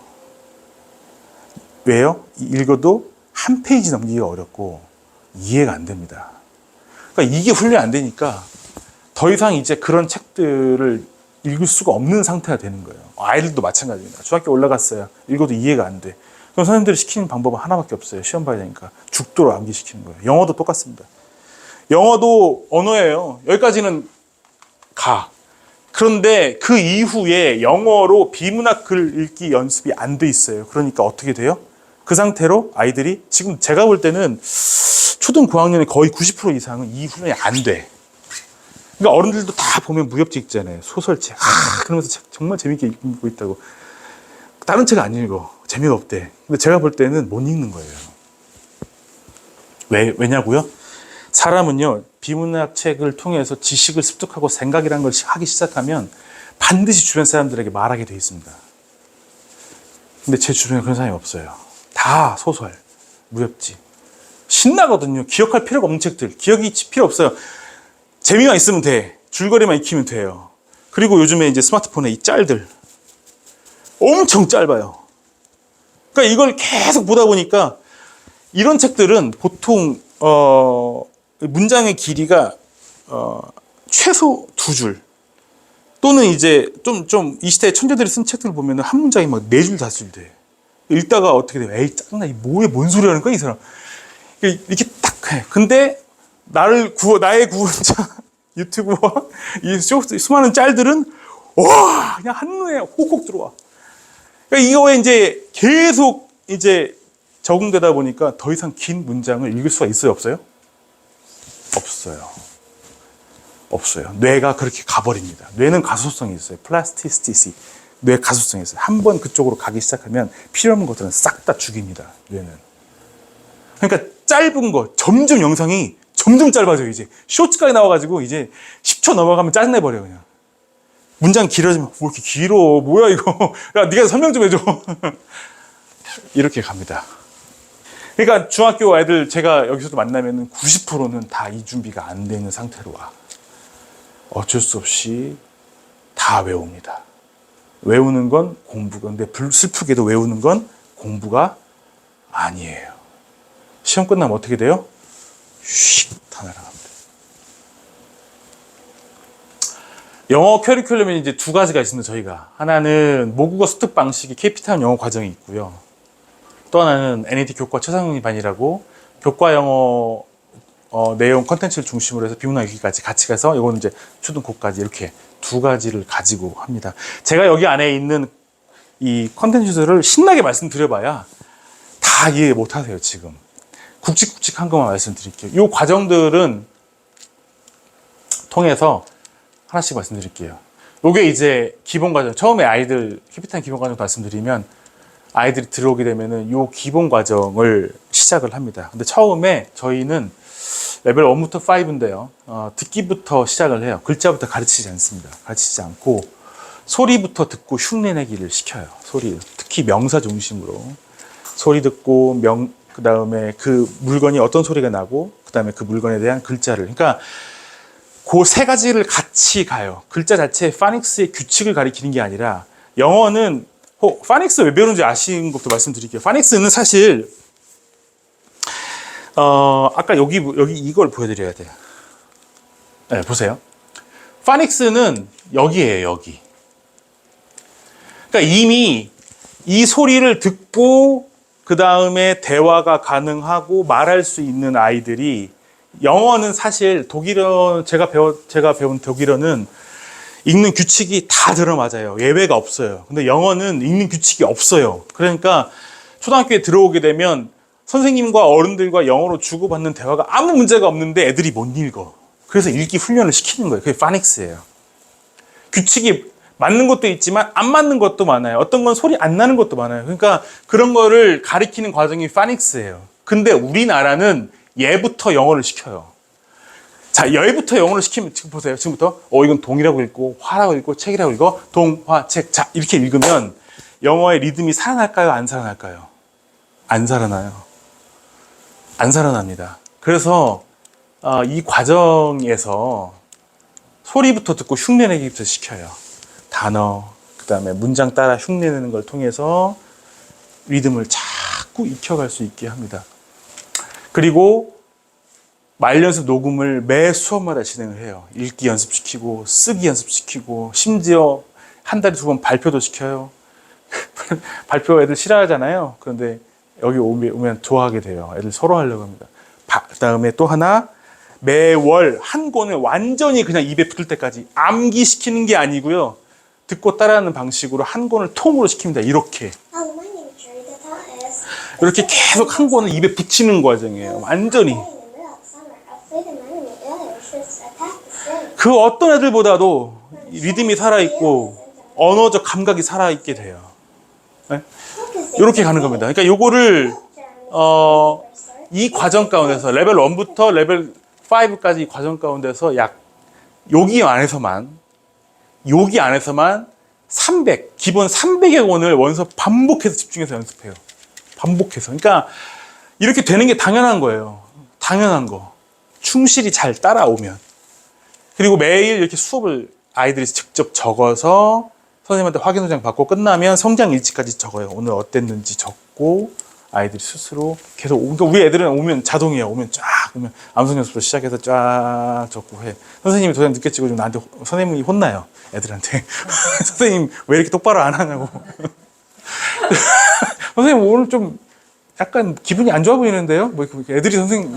왜요? 읽어도 한 페이지 넘기기가 어렵고 이해가 안 됩니다. 그러니까 이게 훈련이 안 되니까 더 이상 이제 그런 책들을 읽을 수가 없는 상태가 되는 거예요. 아이들도 마찬가지입니다. 중학교 올라갔어요. 읽어도 이해가 안 돼. 그럼 선생님들이 시키는 방법은 하나밖에 없어요. 시험 봐야 되니까. 죽도록 암기시키는 거예요. 영어도 똑같습니다. 영어도 언어예요. 여기까지는 가. 그런데 그 이후에 영어로 비문학 글 읽기 연습이 안 돼 있어요. 그러니까 어떻게 돼요? 그 상태로 아이들이 지금 제가 볼 때는 초등 고학년의 거의 90% 이상은 이 훈련이 안 돼. 그러니까 어른들도 다 보면 무협지 읽잖아요. 소설책. 그러면서 책 정말 재밌게 읽고 있다고. 다른 책 안 읽어. 재미가 없대. 근데 제가 볼 때는 못 읽는 거예요. 왜냐고요? 사람은요, 비문학 책을 통해서 지식을 습득하고 생각이라는 걸 하기 시작하면 반드시 주변 사람들에게 말하게 돼 있습니다. 근데 제 주변에 그런 사람이 없어요. 다 소설, 무협지. 신나거든요. 기억할 필요가 없는 책들. 기억이 필요 없어요. 재미만 있으면 돼. 줄거리만 익히면 돼요. 그리고 요즘에 이제 스마트폰에 이 짤들. 엄청 짧아요. 그러니까 이걸 계속 보다 보니까 이런 책들은 보통, 문장의 길이가, 최소 2줄. 또는 이제 좀 이 시대의 천재들이 쓴 책들을 보면 한 문장이 막 4줄, 5줄 돼. 읽다가 어떻게 돼? 에이, 짜증나. 뭔 소리 하는 거야, 이 사람. 이렇게 딱 해. 근데 나의 구원자 유튜브와 이 수많은 짤들은 와, 그냥 한눈에 혹혹 들어와. 그러니까 이거에 이제 계속 이제 적응되다 보니까 더 이상 긴 문장을 읽을 수가 있어요, 없어요? 없어요. 뇌가 그렇게 가버립니다. 뇌는 가소성이 있어요. 플라스티시티. 뇌 가소성이 있어요. 한번 그쪽으로 가기 시작하면 필요 없는 것들은 싹 다 죽입니다. 뇌는. 그러니까 짧은 거, 점점 영상이 점점 짧아져요, 이제. 쇼츠까지 나와가지고 이제 10초 넘어가면 짜증내버려, 그냥. 문장 길어지면, 뭐 이렇게 길어. 뭐야, 이거. 야, 네가 설명 좀 해줘. 이렇게 갑니다. 그러니까 중학교 애들 제가 여기서도 만나면 90%는 다 이 준비가 안 되는 상태로 와. 어쩔 수 없이 다 외웁니다. 외우는 건 공부가, 근데 슬프게도 외우는 건 공부가 아니에요. 시험 끝나면 어떻게 돼요? 휙 다 날아갑니다. 영어 커리큘럼이 이제 2가지가 있습니다, 저희가. 하나는 모국어 습득 방식이 KP타운 영어 과정이 있고요. 또 하나는 NAT 교과 최상위반이라고 교과 영어 내용 컨텐츠를 중심으로 해서 비문학 읽기까지 같이 가서 이거는 이제 초등고까지 이렇게 2가지를 가지고 합니다. 제가 여기 안에 있는 이 컨텐츠들을 신나게 말씀드려봐야 다 이해 못 하세요, 지금. 굵직굵직한 것만 말씀드릴게요. 이 과정들은 통해서 하나씩 말씀드릴게요. 이게 이제 기본 과정. 처음에 아이들 캐피탈 기본 과정 말씀드리면 아이들이 들어오게 되면은 이 기본 과정을 시작을 합니다. 근데 처음에 저희는 레벨 1부터 5인데요. 듣기부터 시작을 해요. 글자부터 가르치지 않습니다. 가르치지 않고 소리부터 듣고 흉내내기를 시켜요. 소리. 특히 명사 중심으로. 소리 듣고 그 다음에 그 물건이 어떤 소리가 나고 그 다음에 그 물건에 대한 글자를. 그러니까 그 3가지를 같이 가요. 글자 자체의 파닉스의 규칙을 가리키는 게 아니라 영어는 파닉스 왜 배우는지 아시는 것도 말씀드릴게요. 파닉스는 사실 아까 여기 이걸 보여드려야 돼요. 네, 보세요. 파닉스는 여기예요, 여기. 그러니까 이미 이 소리를 듣고 그 다음에 대화가 가능하고 말할 수 있는 아이들이 영어는 사실 독일어 제가 배운 독일어는 읽는 규칙이 다 들어맞아요. 예외가 없어요. 근데 영어는 읽는 규칙이 없어요. 그러니까 초등학교에 들어오게 되면 선생님과 어른들과 영어로 주고받는 대화가 아무 문제가 없는데 애들이 못 읽어. 그래서 읽기 훈련을 시키는 거예요. 그게 파닉스예요. 규칙이 맞는 것도 있지만 안 맞는 것도 많아요. 어떤 건 소리 안 나는 것도 많아요. 그러니까 그런 거를 가리키는 과정이 파닉스예요. 근데 우리나라는 얘부터 영어를 시켜요. 자, 얘부터 영어를 시키면 지금 보세요. 지금부터 이건 동이라고 읽고 화라고 읽고 책이라고 읽고 동, 화, 책. 자, 이렇게 읽으면 영어의 리듬이 살아날까요? 안 살아날까요? 안 살아나요. 안 살아납니다. 그래서 이 과정에서 소리부터 듣고 흉내내기부터 시켜요. 단어, 그 다음에 문장 따라 흉내내는 걸 통해서 리듬을 자꾸 익혀갈 수 있게 합니다. 그리고 말 연습 녹음을 매 수업마다 진행을 해요. 읽기 연습시키고 쓰기 연습시키고 심지어 한 달에 2번 발표도 시켜요. 발표 애들 싫어하잖아요. 그런데 여기 오면 좋아하게 돼요. 애들 서로 하려고 합니다. 그 다음에 또 하나, 매월 한 권을 완전히 그냥 입에 붙을 때까지 암기시키는 게 아니고요. 듣고 따라하는 방식으로 한 권을 통으로 시킵니다. 이렇게. 이렇게 계속 한 권을 입에 붙이는 과정이에요. 완전히. 그 어떤 애들보다도 리듬이 살아있고 언어적 감각이 살아있게 돼요. 네? 이렇게 가는 겁니다. 그러니까 요거를 이 과정 가운데서 레벨 1부터 레벨 5까지 이 과정 가운데서 여기 안에서만 300, 기본 300여 권을 원서 반복해서 집중해서 연습해요. 반복해서. 그러니까 이렇게 되는 게 당연한 거예요. 당연한 거. 충실히 잘 따라오면. 그리고 매일 이렇게 수업을 아이들이 직접 적어서 선생님한테 확인 도장 받고 끝나면 성장 일지까지 적어요. 오늘 어땠는지 적고 아이들이 스스로 계속. 그러니까 우리 애들은 오면 자동이에요. 오면 암송 연습부터 시작해서 쫙 적고 해. 선생님이 도장 늦게 찍어주면 나한테 선생님이 혼나요. 애들한테. 선생님 왜 이렇게 똑바로 안 하냐고. 선생님 오늘 좀 약간 기분이 안 좋아 보이는데요? 뭐 애들이 선생님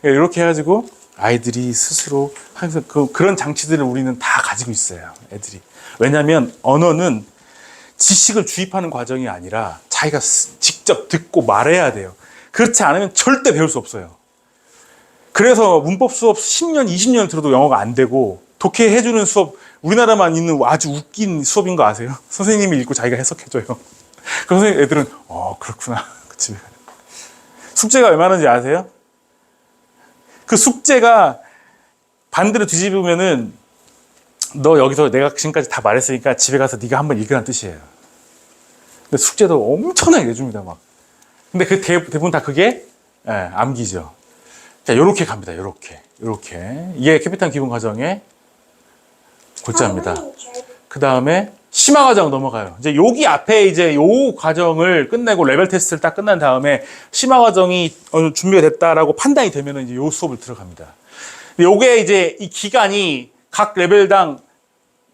이렇게 해가지고 아이들이 스스로 항상 그런 장치들을 우리는 다 가지고 있어요. 애들이. 왜냐하면 언어는 지식을 주입하는 과정이 아니라 자기가 직접 듣고 말해야 돼요. 그렇지 않으면 절대 배울 수 없어요. 그래서 문법 수업 10년, 20년 들어도 영어가 안 되고 독해해주는 수업, 우리나라만 있는 아주 웃긴 수업인 거 아세요? 선생님이 읽고 자기가 해석해줘요. 그래서 애들은 그렇구나. 집에 숙제가 얼마나인지 아세요? 그 숙제가 반대로 뒤집으면은 너 여기서 내가 지금까지 다 말했으니까 집에 가서 네가 한번 읽으라는 뜻이에요. 근데 숙제도 엄청나게 내줍니다, 막. 근데 그 대부분 다 그게 암기죠. 자, 요렇게 갑니다. 요렇게. 이게 캐피탈 기본 과정의 골자입니다. 그 다음에 심화 과정 넘어가요. 이제 여기 앞에 이제 요 과정을 끝내고 레벨 테스트를 딱 끝난 다음에 심화 과정이 어느 준비가 됐다라고 판단이 되면은 이제 요 수업을 들어갑니다. 요게 이제 이 기간이 각 레벨당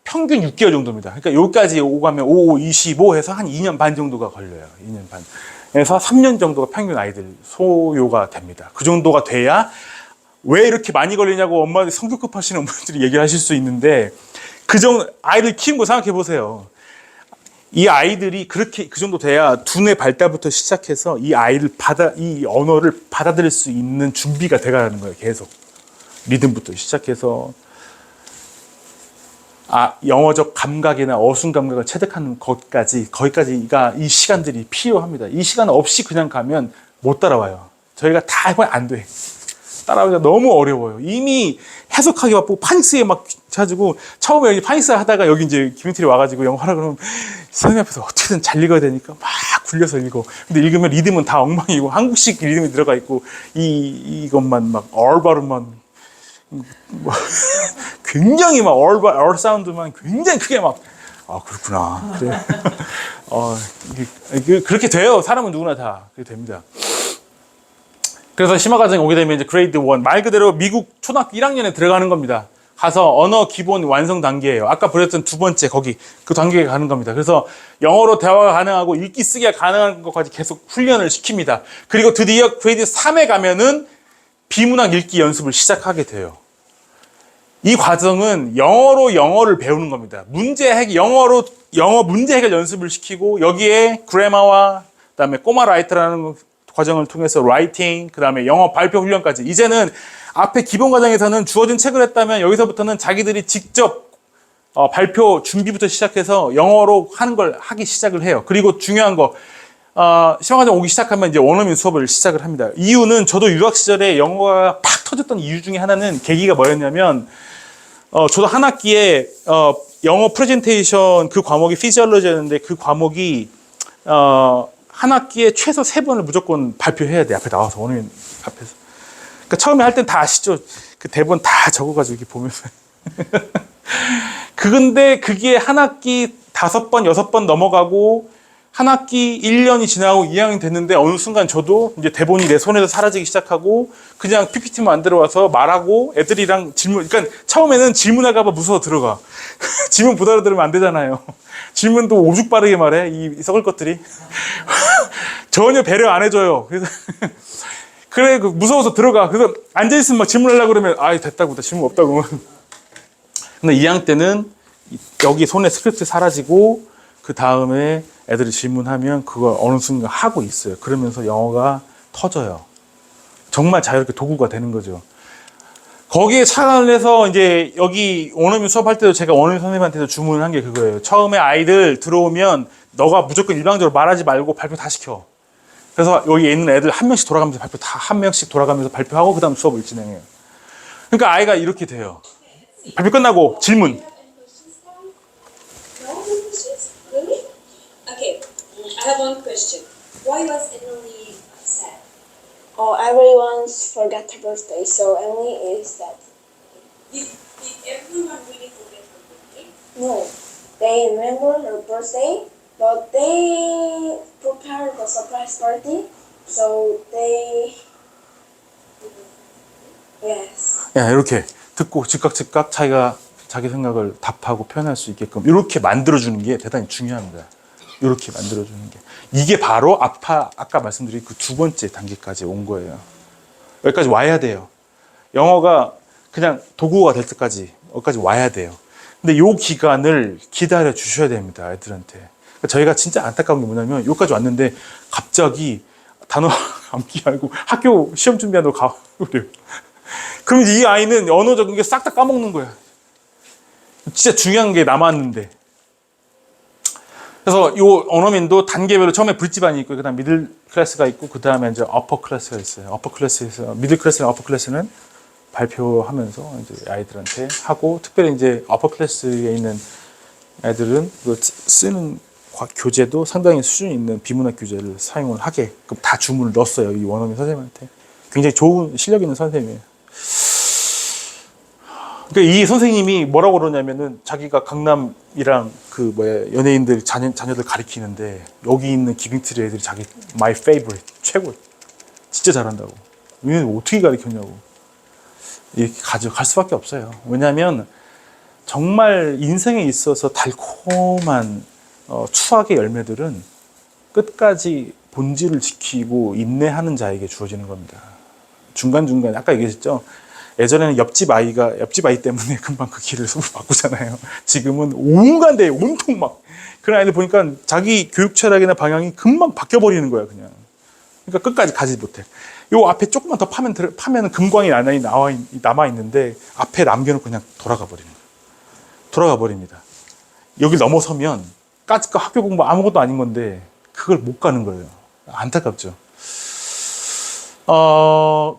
평균 6개월 정도입니다. 그러니까 여기까지 오고 가면 5, 25 해서 한 2년 반 정도가 걸려요. 2년 반. 그래서 3년 정도가 평균 아이들 소요가 됩니다. 그 정도가 돼야 왜 이렇게 많이 걸리냐고 엄마들 성격급 하시는 엄마들이 얘기를 하실 수 있는데 그 정도 아이들 키운 거 생각해 보세요. 이 아이들이 그렇게 그 정도 돼야 두뇌 발달부터 시작해서 이 언어를 받아들일 수 있는 준비가 돼가는 거예요. 계속 리듬부터 시작해서 영어적 감각이나 어순 감각을 체득하는 거기까지가 이 시간들이 필요합니다. 이 시간 없이 그냥 가면 못 따라와요. 저희가 다 해보면 안 돼. 따라오기가 너무 어려워요. 이미 해석하기 바쁘고 파닉스에 막 가지고 처음에 여기 파닉스 하다가 여기 이제 김윤필이 와가지고 영어 하라 그러면 선생님 앞에서 어떻게든 잘 읽어야 되니까 막 굴려서 읽어. 근데 읽으면 리듬은 다 엉망이고 한국식 리듬이 들어가 있고 이것만 막 얼발음만 뭐 굉장히 막 얼 사운드만 굉장히 크게 막 그렇구나. 그래. 그렇게 돼요. 사람은 누구나 다 그렇게 됩니다. 그래서 심화 과정에 오게 되면 이제 그레이드 1 말 그대로 미국 초등학교 1학년에 들어가는 겁니다. 가서 언어 기본 완성 단계예요. 아까 보였던 두 번째 거기 그 단계에 가는 겁니다. 그래서 영어로 대화가 가능하고 읽기 쓰기가 가능한 것까지 계속 훈련을 시킵니다. 그리고 드디어 그레이드 3에 가면은 비문학 읽기 연습을 시작하게 돼요. 이 과정은 영어를 배우는 겁니다. 영어 문제 해결 연습을 시키고 여기에 그래머와 그다음에 꼬마 라이터라는 과정을 통해서 라이팅, 그다음에 영어 발표 훈련까지. 이제는 앞에 기본 과정에서는 주어진 책을 했다면 여기서부터는 자기들이 직접 발표 준비부터 시작해서 영어로 하는 걸 하기 시작을 해요. 그리고 중요한 거 시험과정 오기 시작하면 이제 원어민 수업을 시작을 합니다. 이유는 저도 유학 시절에 영어가 팍 터졌던 이유 중에 하나는 계기가 뭐였냐면, 저도 한 학기에, 영어 프레젠테이션 그 과목이 피지올로지였는데 그 과목이, 한 학기에 최소 3번을 무조건 발표해야 돼. 앞에 나와서, 원어민 앞에서. 그러니까 처음에 할 땐 다 아시죠? 그 대본 다 적어가지고 이렇게 보면서. 근데 그게 한 학기 5번, 6번 넘어가고, 한 학기 1년이 지나고 2학년이 됐는데 어느 순간 저도 이제 대본이 내 손에서 사라지기 시작하고 그냥 PPT 만들어 와서 말하고 애들이랑 그러니까 처음에는 질문할까봐 무서워 들어가. 질문 못 알아들으면 안 되잖아요. 질문도 오죽 빠르게 말해, 이 썩을 것들이. 전혀 배려 안 해줘요. 그래서 그래, 무서워서 들어가. 그래서 앉아있으면 막 질문하려고 그러면, 됐다고, 질문 없다고. 근데 2학년 때는 여기 손에 스크립트 사라지고 그 다음에 애들이 질문하면 그걸 어느 순간 하고 있어요. 그러면서 영어가 터져요. 정말 자유롭게 도구가 되는 거죠. 거기에 착안을 해서 이제 여기 원어민 수업할 때도 제가 원어민 선생님한테도 주문을 한 게 그거예요. 처음에 아이들 들어오면 너가 무조건 일방적으로 말하지 말고 발표 다 시켜. 그래서 여기 있는 애들 한 명씩 돌아가면서 발표 다 한 명씩 돌아가면서 발표하고 그 다음 수업을 진행해요. 그러니까 아이가 이렇게 돼요. 발표 끝나고 질문. Really? Okay, I have one question. Why was Emily sad? Oh, everyone's forgot her birthday, so Emily is sad. Did everyone really forget her birthday? No, they remember her birthday, but they prepared the surprise party, so they. Yes. 야, 이렇게 듣고 즉각 자기가 자기 생각을 답하고 표현할 수 있게끔 이렇게 만들어주는 게 대단히 중요합니다. 이렇게 만들어주는 게. 이게 바로 아까 말씀드린 그 2번째 단계까지 온 거예요. 여기까지 와야 돼요. 영어가 그냥 도구가 될 때까지 여기까지 와야 돼요. 근데 이 기간을 기다려 주셔야 됩니다. 애들한테. 그러니까 저희가 진짜 안타까운 게 뭐냐면 여기까지 왔는데 갑자기 단어 암기 말고 학교 시험 준비한다고 가고 그래요. 그럼 이 아이는 언어적인 게 싹 다 까먹는 거야. 진짜 중요한 게 남았는데. 그래서 이 언어민도 단계별로 처음에 브릿지반이 있고, 그 다음 미들 클래스가 있고, 그 다음에 이제 어퍼 클래스가 있어요. 어퍼 클래스에서, 미들 클래스랑 어퍼 클래스는 발표하면서 이제 아이들한테 하고, 특별히 이제 어퍼 클래스에 있는 애들은 그 쓰는 교재도 상당히 수준 있는 비문학 교재를 사용을 하게, 다 주문을 넣었어요. 이 원어민 선생님한테. 굉장히 좋은 실력 있는 선생님이에요. 그러니까 이 선생님이 뭐라고 그러냐면은 자기가 강남이랑 연예인들 자녀들 가리키는데 여기 있는 기빙트리 애들이 자기 my favorite 최고, 진짜 잘한다고. 얘는 어떻게 가리켰냐고. 이렇게 갈 수밖에 없어요. 왜냐하면 정말 인생에 있어서 달콤한 추억의 열매들은 끝까지 본질을 지키고 인내하는 자에게 주어지는 겁니다. 중간중간 아까 얘기했죠. 예전에는 옆집 아이 때문에 금방 그 길을 숲을 바꾸잖아요. 지금은 온갖 데 온통 막 그런 아이들 보니까 자기 교육 철학이나 방향이 금방 바뀌어버리는 거야, 그냥. 그러니까 끝까지 가지 못해. 요 앞에 조금만 더 파면은 금광이 남아 있는데 앞에 남겨놓고 그냥 돌아가 버립니다. 여기 넘어서면 까짓 거 학교 공부 아무것도 아닌 건데 그걸 못 가는 거예요. 안타깝죠.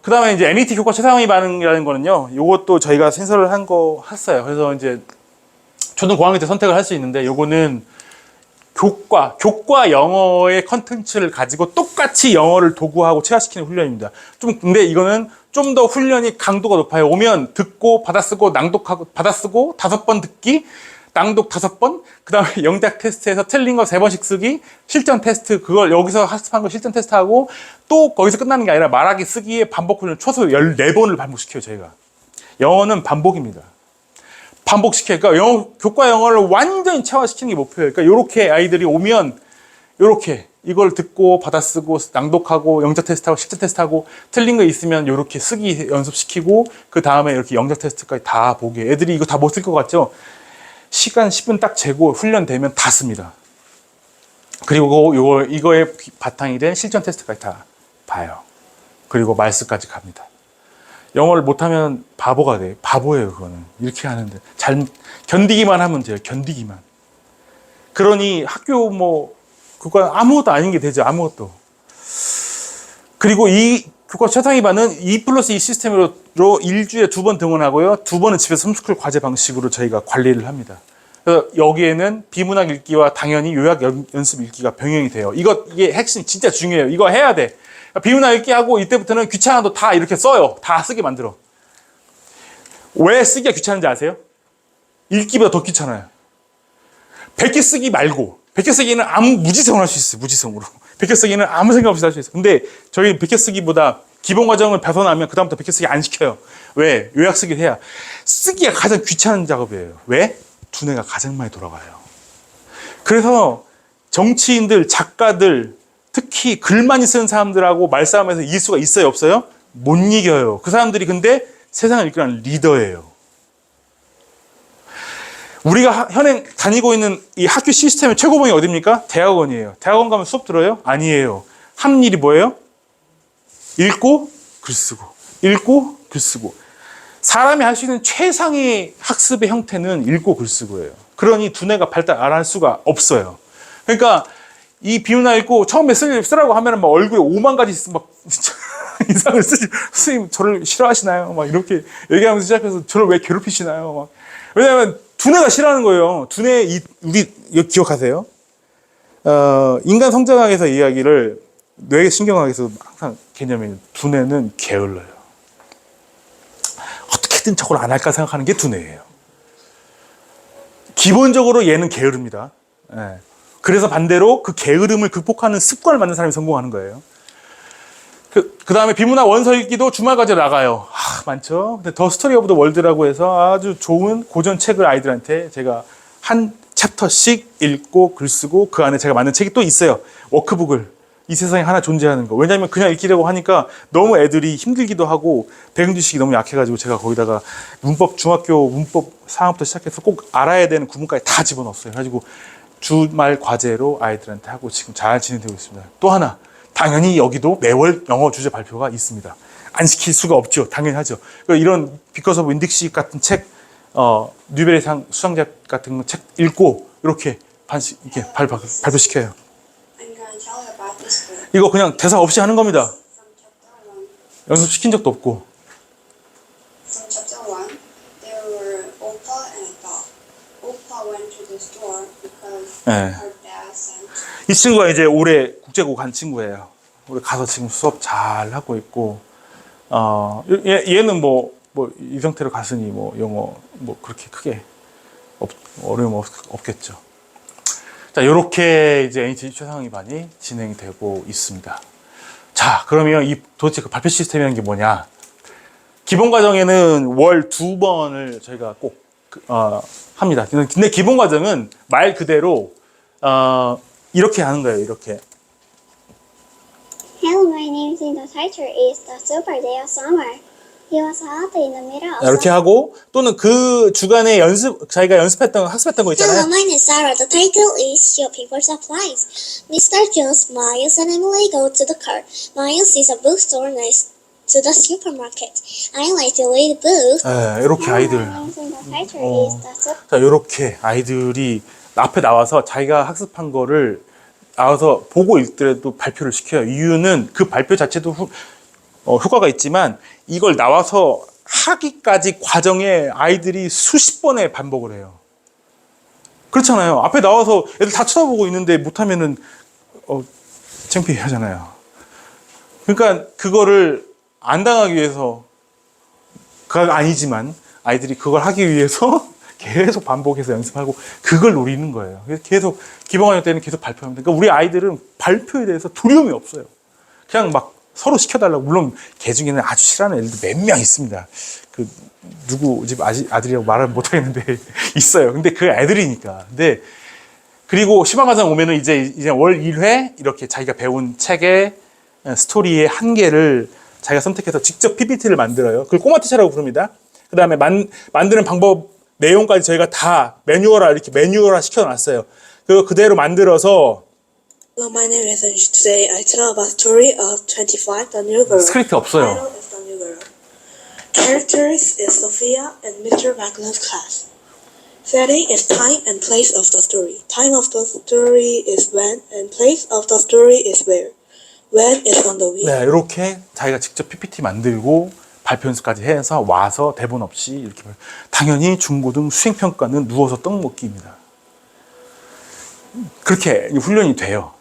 그 다음에 이제 MET 교과 최상위 반응이라는 거는요, 요것도 저희가 생설을 했어요. 그래서 이제 초등 고학년 때 선택을 할 수 있는데, 요거는 교과 영어의 컨텐츠를 가지고 똑같이 영어를 도구하고 체화시키는 훈련입니다. 근데 이거는 좀 더 훈련이 강도가 높아요. 오면 듣고, 받아쓰고, 낭독하고, 받아쓰고, 5번 듣기, 낭독 5번, 그 다음에 영작 테스트에서 틀린 거 3번씩 쓰기, 실전 테스트, 그걸 여기서 학습한 거 실전 테스트하고, 또 거기서 끝나는 게 아니라 말하기, 쓰기에 반복 훈련 최소 14번을 반복시켜요, 저희가. 영어는 반복입니다. 반복시켜요. 그러니까 교과 영어를 완전히 체화시키는 게 목표예요. 그러니까 요렇게 아이들이 오면, 요렇게, 이걸 듣고, 받아쓰고, 낭독하고, 영작 테스트하고, 실전 테스트하고, 틀린 거 있으면 요렇게 쓰기 연습시키고, 그 다음에 이렇게 영작 테스트까지 다 보게. 애들이 이거 다 못 쓸 것 같죠? 시간 10분 딱 재고 훈련되면 다 씁니다. 그리고 이거의 바탕이 된 실전 테스트까지 다 봐요. 그리고 말쓰까지 갑니다. 영어를 못하면 바보가 돼요. 바보예요, 그거는. 이렇게 하는데. 잘 견디기만 하면 돼요. 견디기만. 그러니 학교 교과 아무것도 아닌 게 되죠. 아무것도. 그리고 이 교과 최상 위반은 2+2 시스템으로 일주일에 2번 등원하고요. 2번은 집에서 홈스쿨 과제 방식으로 저희가 관리를 합니다. 그래서 여기에는 비문학 읽기와 당연히 요약 연습 읽기가 병행이 돼요. 이게 핵심 진짜 중요해요. 이거 해야 돼. 비문학 읽기 하고 이때부터는 귀찮아도 다 이렇게 써요. 다 쓰게 만들어. 왜 쓰기가 귀찮은지 아세요? 읽기보다 더 귀찮아요. 100개 쓰기 말고 100개 쓰기는 아무 무지성으로 할 수 있어요. 무지성으로. 100개 쓰기는 아무 생각 없이 할 수 있어요. 근데 저희 100개 쓰기보다 기본 과정을 벗어나면 그다음부터 100개 쓰기 안 시켜요. 왜? 요약 쓰기를 해야. 쓰기가 가장 귀찮은 작업이에요. 왜? 두뇌가 가장 많이 돌아가요. 그래서 정치인들, 작가들, 특히 글 많이 쓰는 사람들하고 말싸움에서 이길 수가 있어요? 없어요? 못 이겨요. 그 사람들이 근데 세상을 이끄는 리더예요. 우리가 현행 다니고 있는 이 학교 시스템의 최고봉이 어디입니까? 대학원이에요. 대학원 가면 수업 들어요? 아니에요. 하는 일이 뭐예요? 읽고 글 쓰고 읽고 글 쓰고. 사람이 할 수 있는 최상의 학습의 형태는 읽고 글 쓰고예요. 그러니 두뇌가 발달 안 할 수가 없어요. 그러니까 이 비문학 읽고 처음에 쓰라고 하면 막 얼굴에 5만 가지 막 이상을 쓰지. 선생님 저를 싫어하시나요? 막 이렇게 얘기하면서 시작해서 저를 왜 괴롭히시나요? 막. 왜냐하면 두뇌가 싫어하는 거예요. 우리 이거 기억하세요? 인간 성장학에서 이야기를 뇌 신경학에서 항상 개념이 두뇌는 게을러요. 어떻게든 저걸 안 할까 생각하는 게 두뇌예요. 기본적으로 얘는 게으릅니다. 예. 그래서 반대로 그 게으름을 극복하는 습관을 만든 사람이 성공하는 거예요. 그 다음에 비문학 원서 읽기도 주말 과제 나가요. 많죠. 근데 더 스토리 오브 더 월드라고 해서 아주 좋은 고전 책을 아이들한테 제가 한 챕터씩 읽고 글 쓰고 그 안에 제가 만든 책이 또 있어요. 워크북을. 이 세상에 하나 존재하는 거. 왜냐하면 그냥 읽기라고 하니까 너무 애들이 힘들기도 하고 배경 지식이 너무 약해가지고 제가 거기다가 문법, 중학교 문법 상황부터 시작해서 꼭 알아야 되는 구문까지 다 집어넣었어요. 그래가지고 주말 과제로 아이들한테 하고 지금 잘 진행되고 있습니다. 또 하나. 당연히 여기도 매월 영어 주제 발표가 있습니다. 안 시킬 수가 없죠. 당연히 하죠. 이런 Because of Windixi 같은 책, 뉴베리상 수상작 같은 책 읽고 이렇게 이렇게 발표시켜요. I'm gonna tell you about this book. 이거 그냥 대사 없이 하는 겁니다. From chapter 1. 연습시킨 적도 없고. From chapter 1, there were Oppa and a dog. Oppa went to the store because 네. her dad sent. 이 친구가 이제 올해 국제고 간 친구예요. 올해 가서 지금 수업 잘 하고 있고, 얘는 이 상태로 갔으니 영어 그렇게 크게 어려움 없겠죠. 자, 요렇게 이제 NCT 최상 위반이 진행이 되고 있습니다. 자, 그러면 도대체 그 발표 시스템이라는 게 뭐냐? 기본 과정에는 월 2번을 저희가 꼭, 합니다. 근데 기본 과정은 말 그대로, 이렇게 하는 거예요, 이렇게. Hello, my name is the teacher. It's the super day of summer. He was hot in the middle of 이렇게 하고, 또는 그 주간에 자기가 학습했던 거 Hello, 있잖아요. my name is Sarah. The title is Your Paper Supplies. Mr. Jones, Miles, and Emily go to the car. Miles is a bookstore next to the supermarket. I like to read books. 이렇게 아이들. My name is the teacher. Is the super 자, 이렇게 아이들이 앞에 나와서 자기가 학습한 거를 나와서 보고 읽더라도 발표를 시켜요. 이유는 그 발표 자체도 효과가 있지만 이걸 나와서 하기까지 과정에 아이들이 수십 번의 반복을 해요. 그렇잖아요. 앞에 나와서 애들 다 쳐다보고 있는데 못하면은 창피해 하잖아요. 그러니까 그거를 안 당하기 위해서 그건 아니지만 아이들이 그걸 하기 위해서 계속 반복해서 연습하고 그걸 노리는 거예요. 그래서 계속 기본과정 때는 계속 발표합니다. 그러니까 우리 아이들은 발표에 대해서 두려움이 없어요. 그냥 막 서로 시켜달라고. 물론 개 중에는 아주 싫어하는 애들도 몇 명 있습니다. 그 누구 집 아들이라고 말을 못 하겠는데 있어요. 근데 그 애들이니까. 근데 그리고 시방과정 오면은 이제 월 1회 이렇게 자기가 배운 책의 스토리의 한 개를 자기가 선택해서 직접 PPT를 만들어요. 그걸 꼬마 티처라고 부릅니다. 그 다음에 만드는 방법 내용까지 저희가 다 매뉴얼화 시켜놨어요. 그대로 만들어서 Hello, my name is Anju. Today I tell about story of 25, the new girl. 스크립트 없어요. Title is the new girl. Characters is Sophia and Mr. Wagner's class. Setting is time and place of the story. Time of the story is when, and place of the story is where. When is on the way. 네, 이렇게 자기가 직접 PPT 만들고 발표 연습까지 해서 와서 대본 없이 이렇게 당연히 중고등 수행평가는 누워서 떡 먹기입니다. 그렇게 훈련이 돼요.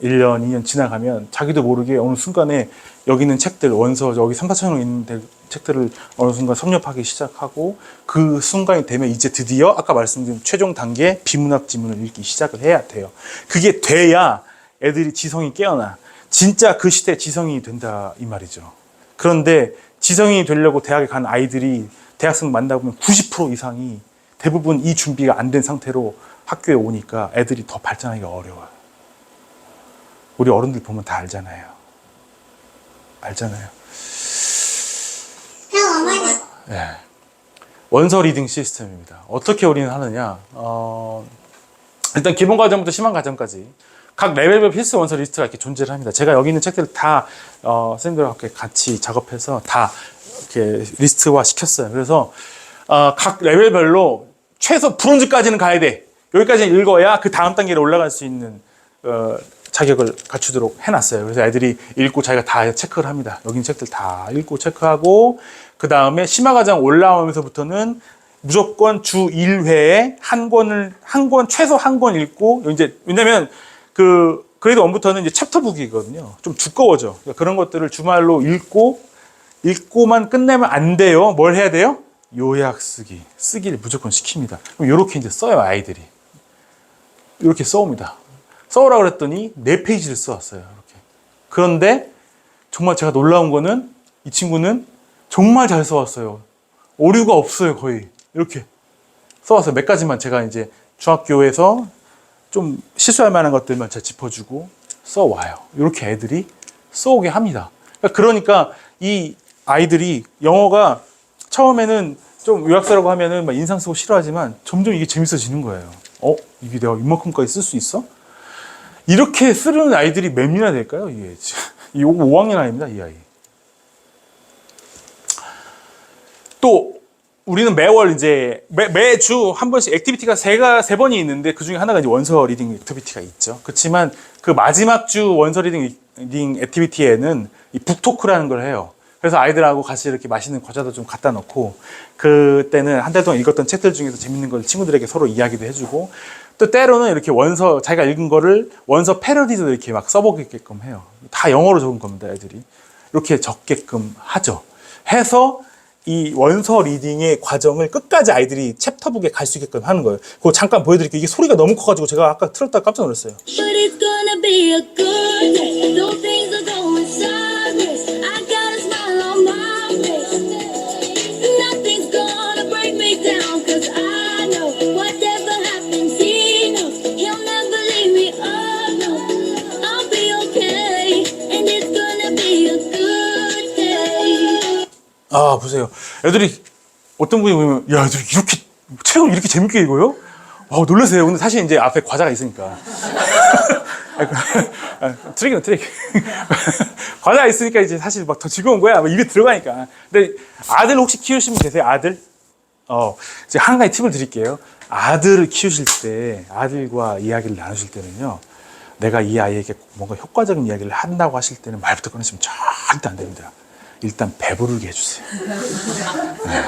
1년, 2년 지나가면 자기도 모르게 어느 순간에 여기 있는 책들, 원서, 여기 3, 4천 원 있는 책들을 어느 순간 섭렵하기 시작하고 그 순간이 되면 이제 드디어 아까 말씀드린 최종 단계 비문학 지문을 읽기 시작을 해야 돼요. 그게 돼야 애들이 지성이 깨어나. 진짜 그 시대에 지성이 된다 이 말이죠. 그런데 지성이 되려고 대학에 간 아이들이 대학생 만나보면 90% 이상이 대부분 이 준비가 안 된 상태로 학교에 오니까 애들이 더 발전하기가 어려워요. 우리 어른들 보면 다 알잖아요. 알잖아요. 네. 원서 리딩 시스템입니다. 어떻게 우리는 하느냐? 일단 기본 과정부터 심한 과정까지 각 레벨별 필수 원서 리스트가 이렇게 존재를 합니다. 제가 여기 있는 책들을 다 선생님들과 같이 작업해서 다 이렇게 리스트화 시켰어요. 그래서 각 레벨별로 최소 브론즈까지는 가야 돼. 여기까지는 읽어야 그 다음 단계로 올라갈 수 있는 자격을 갖추도록 해놨어요. 그래서 애들이 읽고 자기가 다 체크를 합니다. 여기 있는 책들 다 읽고 체크하고 그 다음에 심화과정 올라오면서부터는 무조건 주 1회에 한 권, 최소 한 권 읽고, 이제, 왜냐면, 그레이드 1부터는 이제 챕터북이거든요. 좀 두꺼워져. 그러니까 그런 것들을 주말로 읽고만 끝내면 안 돼요. 뭘 해야 돼요? 요약 쓰기를 무조건 시킵니다. 그럼 요렇게 이제 써요, 아이들이. 이렇게 써옵니다. 써오라고 그랬더니 4페이지를 써왔어요. 이렇게. 그런데 정말 제가 놀라운 거는 이 친구는 정말 잘 써왔어요. 오류가 없어요, 거의. 이렇게 써왔어요. 몇 가지만 제가 이제 중학교에서 좀 실수할 만한 것들만 제가 짚어주고 써와요. 이렇게 애들이 써오게 합니다. 그러니까 이 아이들이 영어가 처음에는 좀 요약서라고 하면은 막 인상 쓰고 싫어하지만 점점 이게 재밌어지는 거예요. 이게 내가 이만큼까지 쓸 수 있어? 이렇게 쓰는 아이들이 몇 명이나 될까요? 이게 5학년 아이입니다, 이 아이. 또 우리는 매월 이제 매주 한 번씩 액티비티가 세 번이 있는데 그 중에 하나가 이제 원서 리딩 액티비티가 있죠. 그렇지만 그 마지막 주 원서 리딩 액티비티에는 이 북토크라는 걸 해요. 그래서 아이들하고 같이 이렇게 맛있는 과자도 좀 갖다 놓고 그때는 한 달 동안 읽었던 책들 중에서 재밌는 걸 친구들에게 서로 이야기도 해주고 또 때로는 이렇게 원서 자기가 읽은 거를 원서 패러디도 이렇게 막 써보게끔 해요. 다 영어로 적은 겁니다, 애들이. 이렇게 적게끔 하죠. 해서 이 원서 리딩의 과정을 끝까지 아이들이 챕터북에 갈 수 있게끔 하는 거예요. 그거 잠깐 보여드릴게요. 이게 소리가 너무 커가지고 제가 아까 틀었다가 깜짝 놀랐어요. But it's gonna be a good day. Though things are going sideways, I got a smile on my face. Nothing's gonna break me down, 'cause I know whatever happens, he knows he'll never leave me alone. I'll be okay, and it's gonna be a good day. 보세요. 애들이 어떤 분이 보면 야, 애들이 이렇게 책을 이렇게 재밌게 읽어요? 놀라세요. 근데 사실 이제 앞에 과자가 있으니까. 트릭이네. 과자가 있으니까 이제 사실 막 더 즐거운 거야. 막 입에 들어가니까. 근데 아들 혹시 키우시면 계세요? 아들? 이제 한 가지 팁을 드릴게요. 아들을 키우실 때, 아들과 이야기를 나누실 때는요, 내가 이 아이에게 뭔가 효과적인 이야기를 한다고 하실 때는 말부터 꺼내시면 절대 안 됩니다. 일단 배부르게 해주세요. 네.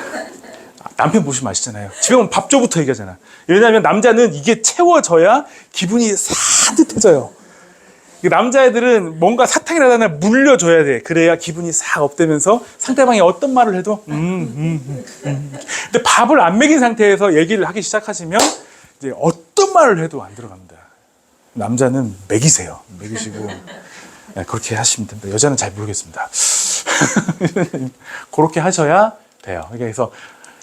남편 보시면 아시잖아요. 집에 오면 밥 줘부터 얘기하잖아. 왜냐하면 남자는 이게 채워져야 기분이 산뜻해져요. 남자애들은 뭔가 사탕이라도 하나 물려줘야 돼. 그래야 기분이 싹 업되면서 상대방이 어떤 말을 해도 근데 밥을 안 먹인 상태에서 얘기를 하기 시작하시면 이제 어떤 말을 해도 안 들어갑니다. 남자는 먹이세요. 먹이시고 네, 그렇게 하시면 됩니다. 여자는 잘 모르겠습니다. 그렇게 하셔야 돼요. 그래서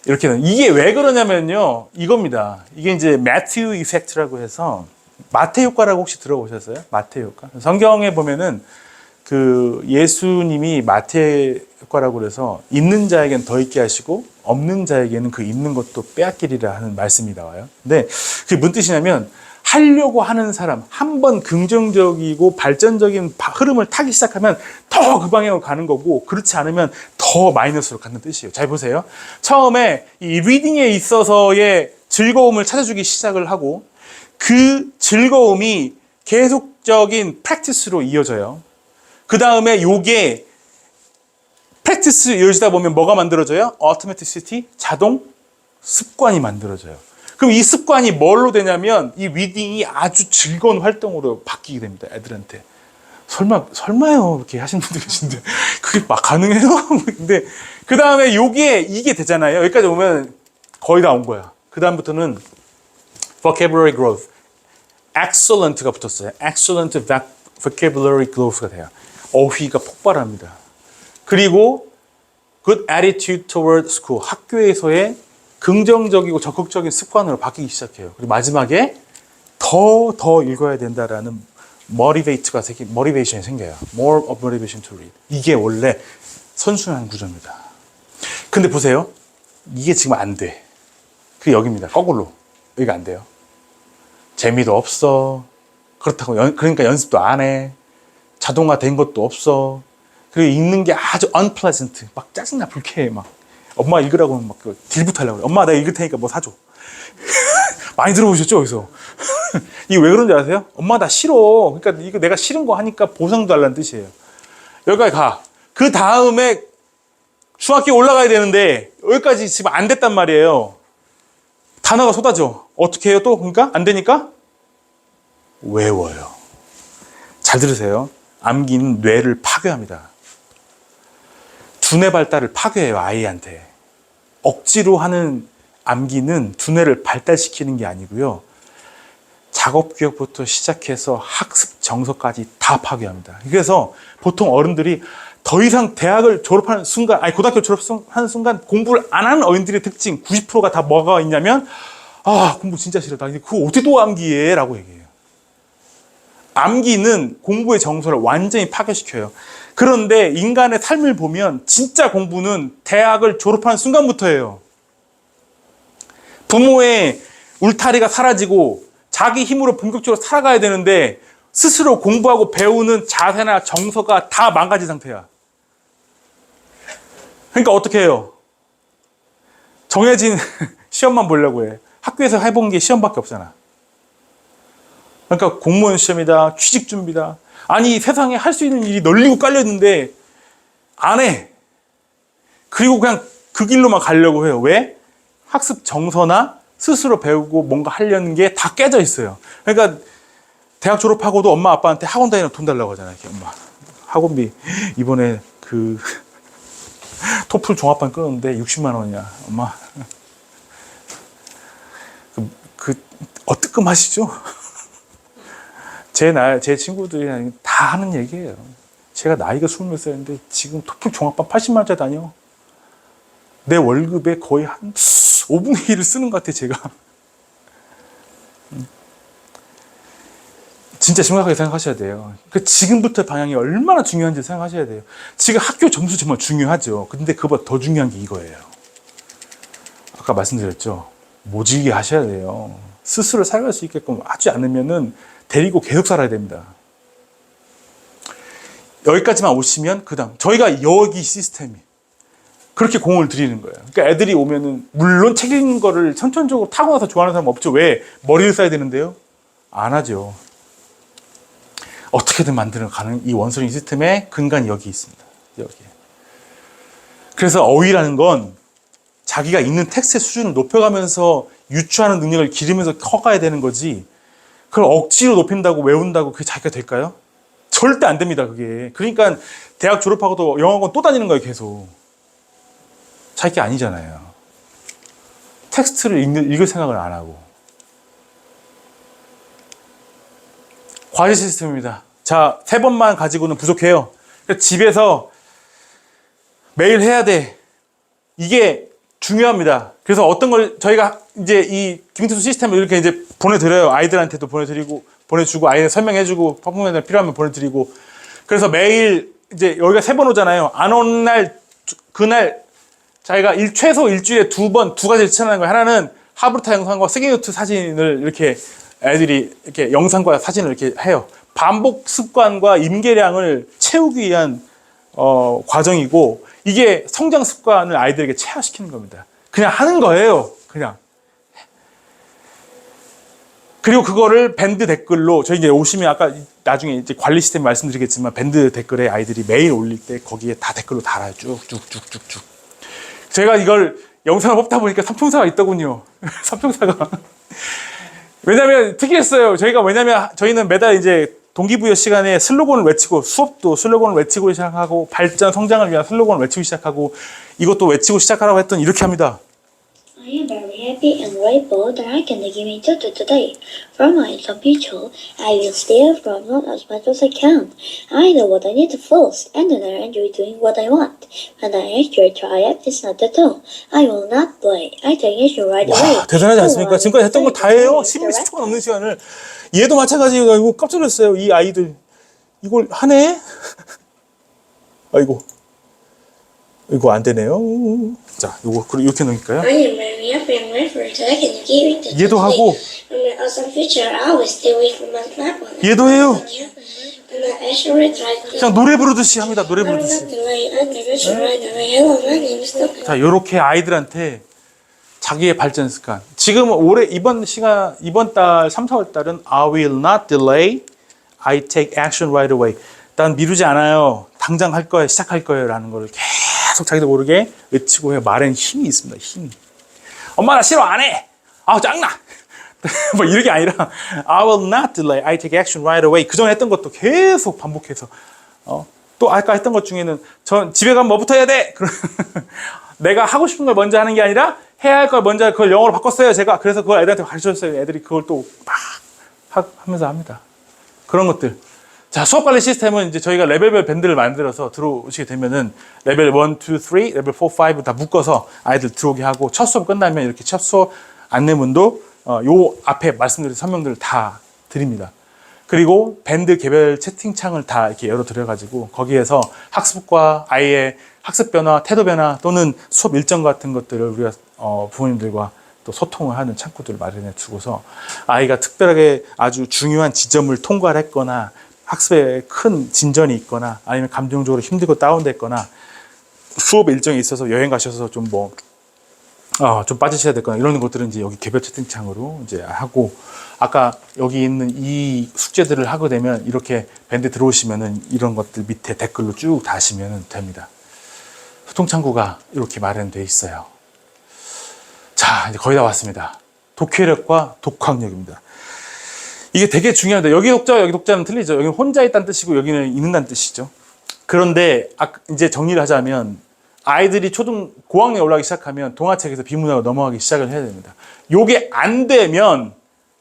이렇게 이게 왜 그러냐면요, 이겁니다. 이게 이제 매튜 이펙트라고 해서 마태 효과라고 혹시 들어보셨어요? 마태 효과. 성경에 보면은 그 예수님이 마태 효과라고 그래서 있는 자에게는 더 있게 하시고 없는 자에게는 그 있는 것도 빼앗기리라 하는 말씀이 나와요. 근데 그게 무슨 뜻이냐면 하려고 하는 사람, 한번 긍정적이고 발전적인 흐름을 타기 시작하면 더 그 방향으로 가는 거고, 그렇지 않으면 더 마이너스로 가는 뜻이에요. 잘 보세요. 처음에 이 리딩에 있어서의 즐거움을 찾아주기 시작을 하고 그 즐거움이 계속적인 프랙티스로 이어져요. 그 다음에 요게 프랙티스 이어지다 보면 뭐가 만들어져요? automaticity, 자동 습관이 만들어져요. 그럼 이 습관이 뭘로 되냐면 이 리딩이 아주 즐거운 활동으로 바뀌게 됩니다. 애들한테. 설마요 이렇게 하시는 분들 계신데 그게 막 가능해요? 근데 그 다음에 이게 되잖아요. 여기까지 오면 거의 다 온 거야. 그 다음부터는 vocabulary growth, excellent가 붙었어요. excellent vocabulary growth가 돼요. 어휘가 폭발합니다. 그리고 good attitude toward school, 학교에서의 긍정적이고 적극적인 습관으로 바뀌기 시작해요. 그리고 마지막에 더 읽어야 된다라는 motivation이 생겨요. more motivation to read. 이게 원래 선순환 구조입니다. 근데 보세요. 이게 지금 안 돼. 그게 여기입니다. 거꾸로. 여기가 안 돼요. 재미도 없어. 그렇다고 그러니까 연습도 안 해. 자동화된 것도 없어. 그리고 읽는 게 아주 unpleasant. 막 짜증나, 불쾌해. 막 엄마 읽으라고 하면 막 딜부터 하려고 그래. 엄마 내가 읽을 테니까 뭐 사줘. 많이 들어보셨죠, 여기서? 이게 왜 그런지 아세요? 엄마 나 싫어. 그러니까 이거 내가 싫은 거 하니까 보상도 달라는 뜻이에요. 여기까지 가. 그 다음에 중학교 올라가야 되는데 여기까지 지금 안 됐단 말이에요. 단어가 쏟아져. 어떻게 해요 또? 그러니까 안 되니까 외워요. 잘 들으세요. 암기는 뇌를 파괴합니다. 두뇌 발달을 파괴해요, 아이한테. 억지로 하는 암기는 두뇌를 발달시키는 게 아니고요. 작업 기억부터 시작해서 학습 정서까지 다 파괴합니다. 그래서 보통 어른들이 더 이상 대학을 졸업하는 순간, 아니 고등학교 졸업하는 순간 공부를 안 하는 어른들의 특징 90%가 다 뭐가 있냐면 공부 진짜 싫어. 나 그거 어떻게 또 암기해? 라고 얘기해요. 암기는 공부의 정서를 완전히 파괴시켜요. 그런데 인간의 삶을 보면 진짜 공부는 대학을 졸업하는 순간부터예요. 부모의 울타리가 사라지고 자기 힘으로 본격적으로 살아가야 되는데 스스로 공부하고 배우는 자세나 정서가 다 망가진 상태야. 그러니까 어떻게 해요? 정해진 시험만 보려고 해. 학교에서 해본 게 시험밖에 없잖아. 그러니까 공무원 시험이다, 취직 준비다. 아니 세상에 할 수 있는 일이 널리고 깔려있는데 안 해. 그리고 그냥 그 길로만 가려고 해요. 왜? 학습 정서나 스스로 배우고 뭔가 하려는 게 다 깨져 있어요. 그러니까 대학 졸업하고도 엄마 아빠한테 학원 다니는 돈 달라고 하잖아요. 이렇게 엄마 학원비 이번에 그 토플 종합반 끊었는데 60만 원이야. 엄마 뜨끔하시죠? 제 친구들이 다 하는 얘기예요. 제가 나이가 20몇 살인데 지금 토플 종합반 80만 원짜리 다녀. 내 월급의 거의 한 5분의 1을 쓰는 것 같아, 제가. 진짜 심각하게 생각하셔야 돼요. 지금부터 방향이 얼마나 중요한지 생각하셔야 돼요. 지금 학교 점수 정말 중요하죠. 근데 그보다 더 중요한 게 이거예요. 아까 말씀드렸죠. 모질게 하셔야 돼요. 스스로 살아갈 수 있게끔 하지 않으면은 데리고 계속 살아야 됩니다. 여기까지만 오시면 그다음 저희가 여기 시스템이 그렇게 공을 들이는 거예요. 그러니까 애들이 오면은 물론 책 읽는 거를 선천적으로 타고나서 좋아하는 사람 없죠. 왜? 머리를 써야 되는데요. 안 하죠. 어떻게든 만들어 가는 이 원서링 시스템의 근간이 여기 있습니다. 여기. 그래서 어휘라는 건 자기가 읽는 텍스트의 수준을 높여가면서 유추하는 능력을 기르면서 커가야 되는 거지. 그걸 억지로 높인다고 외운다고 그게 자기가 될까요? 절대 안 됩니다. 그게. 그러니까 대학 졸업하고도 영어학원 또 다니는 거예요. 계속. 자기 게 아니잖아요. 텍스트를 읽을 생각을 안 하고. 과제 시스템입니다. 자, 3번만 가지고는 부족해요. 그러니까 집에서 매일 해야 돼. 이게 중요합니다. 그래서 어떤 걸 저희가 이제 이 김투수 시스템을 이렇게 이제 보내드려요. 아이들한테도 보내주고, 아이들 설명해주고, 퍼포먼스 필요하면 보내드리고. 그래서 매일 이제 여기가 3번 오잖아요. 안 오는 날, 그날 자기가 최소 일주일에 2번, 2가지를 추천하는 거예요. 하나는 하브르타 영상과 세계노트 사진을 이렇게 애들이 이렇게 영상과 사진을 이렇게 해요. 반복 습관과 임계량을 채우기 위한 과정이고 이게 성장 습관을 아이들에게 체화시키는 겁니다. 그냥 하는 거예요. 그냥 그리고 그거를 밴드 댓글로 저희 이제 오시면 아까 나중에 이제 관리 시스템 말씀드리겠지만 밴드 댓글에 아이들이 매일 올릴 때 거기에 다 댓글로 달아요. 쭉쭉쭉쭉쭉. 제가 이걸 영상을 뽑다 보니까 삼총사가 있더군요. 삼총사가. 왜냐면 특이했어요. 왜냐면 저희는 매달 이제 동기부여 시간에 슬로건을 외치고 수업도 슬로건을 외치고 시작하고 발전 성장을 위한 슬로건을 외치고 시작하고 이것도 외치고 시작하라고 했더니 이렇게 합니다. I am very happy and grateful that I can give it to today. For my future, I will steal from not as much as I can. I know what I need first, and then I enjoy doing what I want. When I actually try it, it's not at all. I will not play. I take action right away. 와, 대단하지 않습니까? 지금까지 했던 거 다 해요. 10초가 넘는 시간을. 얘도 마찬가지예요. 이거 깜짝 놀랐어요. 이 아이들. 이걸 하네? 아이고. 이거 안 되네요. 자, 요거 이렇게 넣을까요? I am very happy and grateful that I can give it to 얘도 하고 In my awesome future, I will stay away from my platform. 얘도 해요. And I actually try to 그냥 노래 부르듯이 합니다. 노래 I will 부르듯이. not delay. I never should right away. Hello, my name is Toka. 자, 요렇게 아이들한테 자기의 발전 습관. 지금 올해 이번 달 3, 4월 달은 I will not delay. I take action right away. 난 미루지 않아요. 당장 할 거예요. 시작할 거예요. 라는 거를 계속 자기도 모르게 외치고 해요. 말엔 힘이 있습니다. 힘이. 엄마 나 싫어 안 해. 아 짱나. 뭐 이런 게 아니라 I will not delay. I take action right away. 그전에 했던 것도 계속 반복해서 또 아까 했던 것 중에는 전 집에 가면 뭐부터 해야 돼? 내가 하고 싶은 걸 먼저 하는 게 아니라 해야 할 걸 먼저 그걸 영어로 바꿨어요. 제가 그래서 그걸 애들한테 가르쳐줬어요. 애들이 그걸 또 막 하면서 합니다. 그런 것들. 자, 수업 관리 시스템은 이제 저희가 레벨별 밴드를 만들어서 들어오시게 되면은 레벨 1, 2, 3, 레벨 4, 5 다 묶어서 아이들 들어오게 하고 첫 수업 끝나면 이렇게 첫 수업 안내문도 요 앞에 말씀드린 설명들을 다 드립니다. 그리고 밴드 개별 채팅창을 다 이렇게 열어드려가지고 거기에서 학습과 아이의 학습 변화, 태도 변화 또는 수업 일정 같은 것들을 우리가 부모님들과 또 소통을 하는 창구들을 마련해 두고서 아이가 특별하게 아주 중요한 지점을 통과를 했거나 학습에 큰 진전이 있거나 아니면 감정적으로 힘들고 다운됐거나 수업 일정에 있어서 여행 가셔서 좀 좀 빠지셔야 됐거나 이런 것들은 이제 여기 개별 채팅창으로 이제 하고 아까 여기 있는 이 숙제들을 하게 되면 이렇게 밴드 들어오시면은 이런 것들 밑에 댓글로 쭉 다시면 됩니다. 소통 창구가 이렇게 마련되어 있어요. 자, 이제 거의 다 왔습니다. 독해력과 독학력입니다. 이게 되게 중요한데 여기 독자와 여기 독자는 틀리죠. 여기는 혼자 있다는 뜻이고 여기는 있는다는 뜻이죠. 그런데 이제 정리를 하자면 아이들이 고학년에 올라가기 시작하면 동화책에서 비문학으로 넘어가기 시작을 해야 됩니다. 요게 안 되면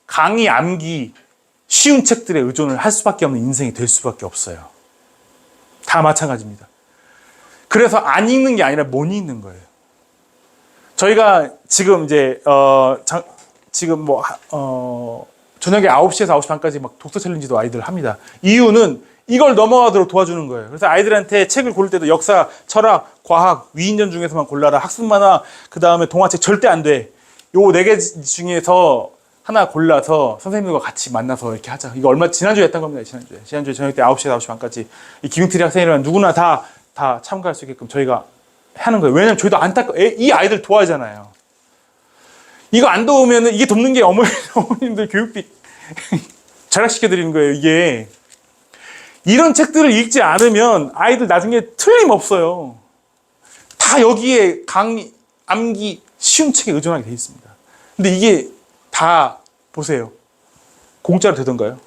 강의, 암기, 쉬운 책들에 의존을 할 수밖에 없는 인생이 될 수밖에 없어요. 다 마찬가지입니다. 그래서 안 읽는 게 아니라 못 읽는 거예요. 저희가 지금 이제 저녁에 9시에서 9시 반까지 막 독서 챌린지도 아이들 합니다. 이유는 이걸 넘어가도록 도와주는 거예요. 그래서 아이들한테 책을 고를 때도 역사, 철학, 과학, 위인전 중에서만 골라라. 학습 만화, 그 다음에 동화책 절대 안 돼. 요 4개 중에서 하나 골라서 선생님들과 같이 만나서 이렇게 하자. 이거 지난주에 했던 겁니다. 지난주에 저녁 때 9시에서 9시 반까지 이 김용태리 학생이라면 누구나 다 참가할 수 있게끔 저희가 하는 거예요. 왜냐면 저희도 이 아이들 도와야잖아요. 이거 안 도우면은 이게 돕는 게 어머님들 교육비 절약시켜드리는 거예요, 이게. 이런 책들을 읽지 않으면 아이들 나중에 틀림없어요. 다 여기에 강의, 암기, 쉬운 책에 의존하게 돼 있습니다. 근데 이게 다 보세요. 공짜로 되던가요?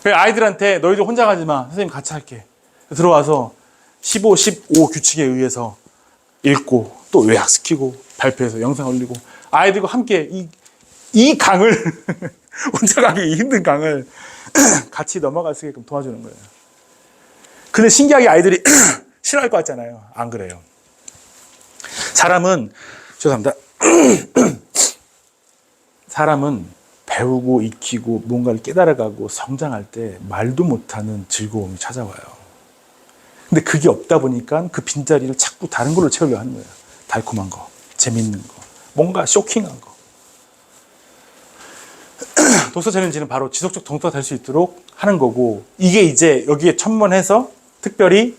아이들한테 너희들 혼자 가지 마. 선생님 같이 할게. 들어와서 15, 15 규칙에 의해서 읽고 또 요약시키고 발표해서 영상 올리고 아이들과 함께 이 강을 혼자 가기 힘든 강을 같이 넘어갈 수 있게끔 도와주는 거예요. 근데 신기하게 아이들이 싫어할 것 같잖아요. 안 그래요. 죄송합니다. 사람은 배우고 익히고 뭔가를 깨달아가고 성장할 때 말도 못하는 즐거움이 찾아와요. 근데 그게 없다 보니까 그 빈자리를 자꾸 다른 걸로 채우려 하는 거예요. 달콤한 거, 재밌는 거, 뭔가 쇼킹한 거. 독서 챌린지는 바로 지속적 독서가 될 수 있도록 하는 거고 이게 이제 여기에 첨언해서 특별히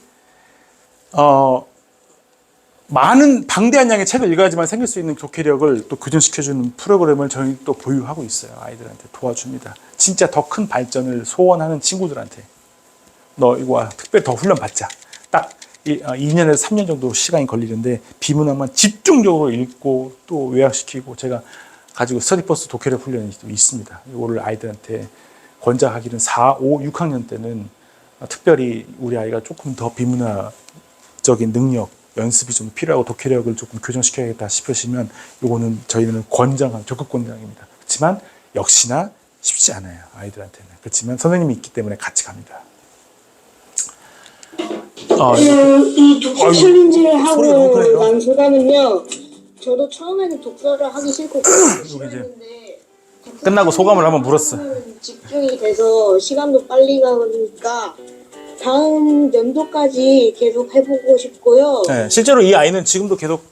많은 방대한 양의 책을 읽어야지만 생길 수 있는 독해력을 또 교정시켜주는 프로그램을 저희 또 보유하고 있어요. 아이들한테 도와줍니다. 진짜 더 큰 발전을 소원하는 친구들한테 너 이거 와, 특별히 더 훈련 받자. 딱 2년에서 3년 정도 시간이 걸리는데 비문학만 집중적으로 읽고 또 요약시키고 제가 가지고 스터디퍼스트 독해력 훈련이 또 있습니다. 이거를 아이들한테 권장하기는 4, 5, 6학년 때는 특별히 우리 아이가 조금 더 비문학적인 능력, 연습이 좀 필요하고 독해력을 조금 교정시켜야겠다 싶으시면 이거는 저희는 권장한 적극 권장입니다. 그렇지만 역시나 쉽지 않아요. 아이들한테는. 그렇지만 선생님이 있기 때문에 같이 갑니다. 이 독서 챌린지를 소리가 너무 하고 크네요. 난 소감은요. 저도 처음에는 독서를 하기 싫고 싫었는데 끝나고 소감을 한번 물었어. 집중이 돼서 시간도 빨리 가니까 다음 연도까지 계속 해보고 싶고요. 네, 실제로 이 아이는 지금도 계속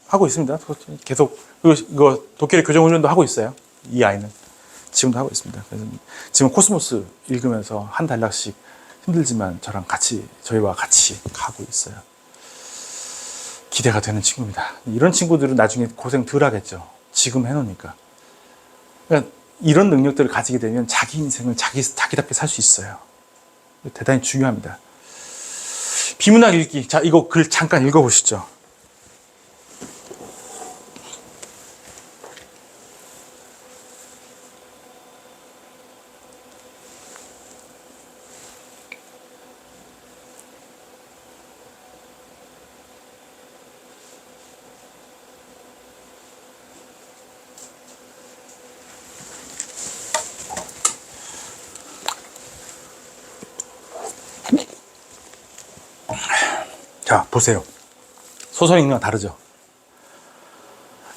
하고 있습니다. 계속 그리고 이거 독해력 교정 훈련도 하고 있어요. 이 아이는 지금도 하고 있습니다. 그래서 지금 코스모스 읽으면서 한 단락씩 힘들지만 저희와 같이 가고 있어요. 기대가 되는 친구입니다. 이런 친구들은 나중에 고생 덜 하겠죠. 지금 해놓으니까. 그러니까 이런 능력들을 가지게 되면 자기 인생을 자기답게 살 수 있어요. 대단히 중요합니다. 비문학 읽기. 자, 이거 글 잠깐 읽어보시죠. 자, 보세요. 소설 읽는 거 다르죠?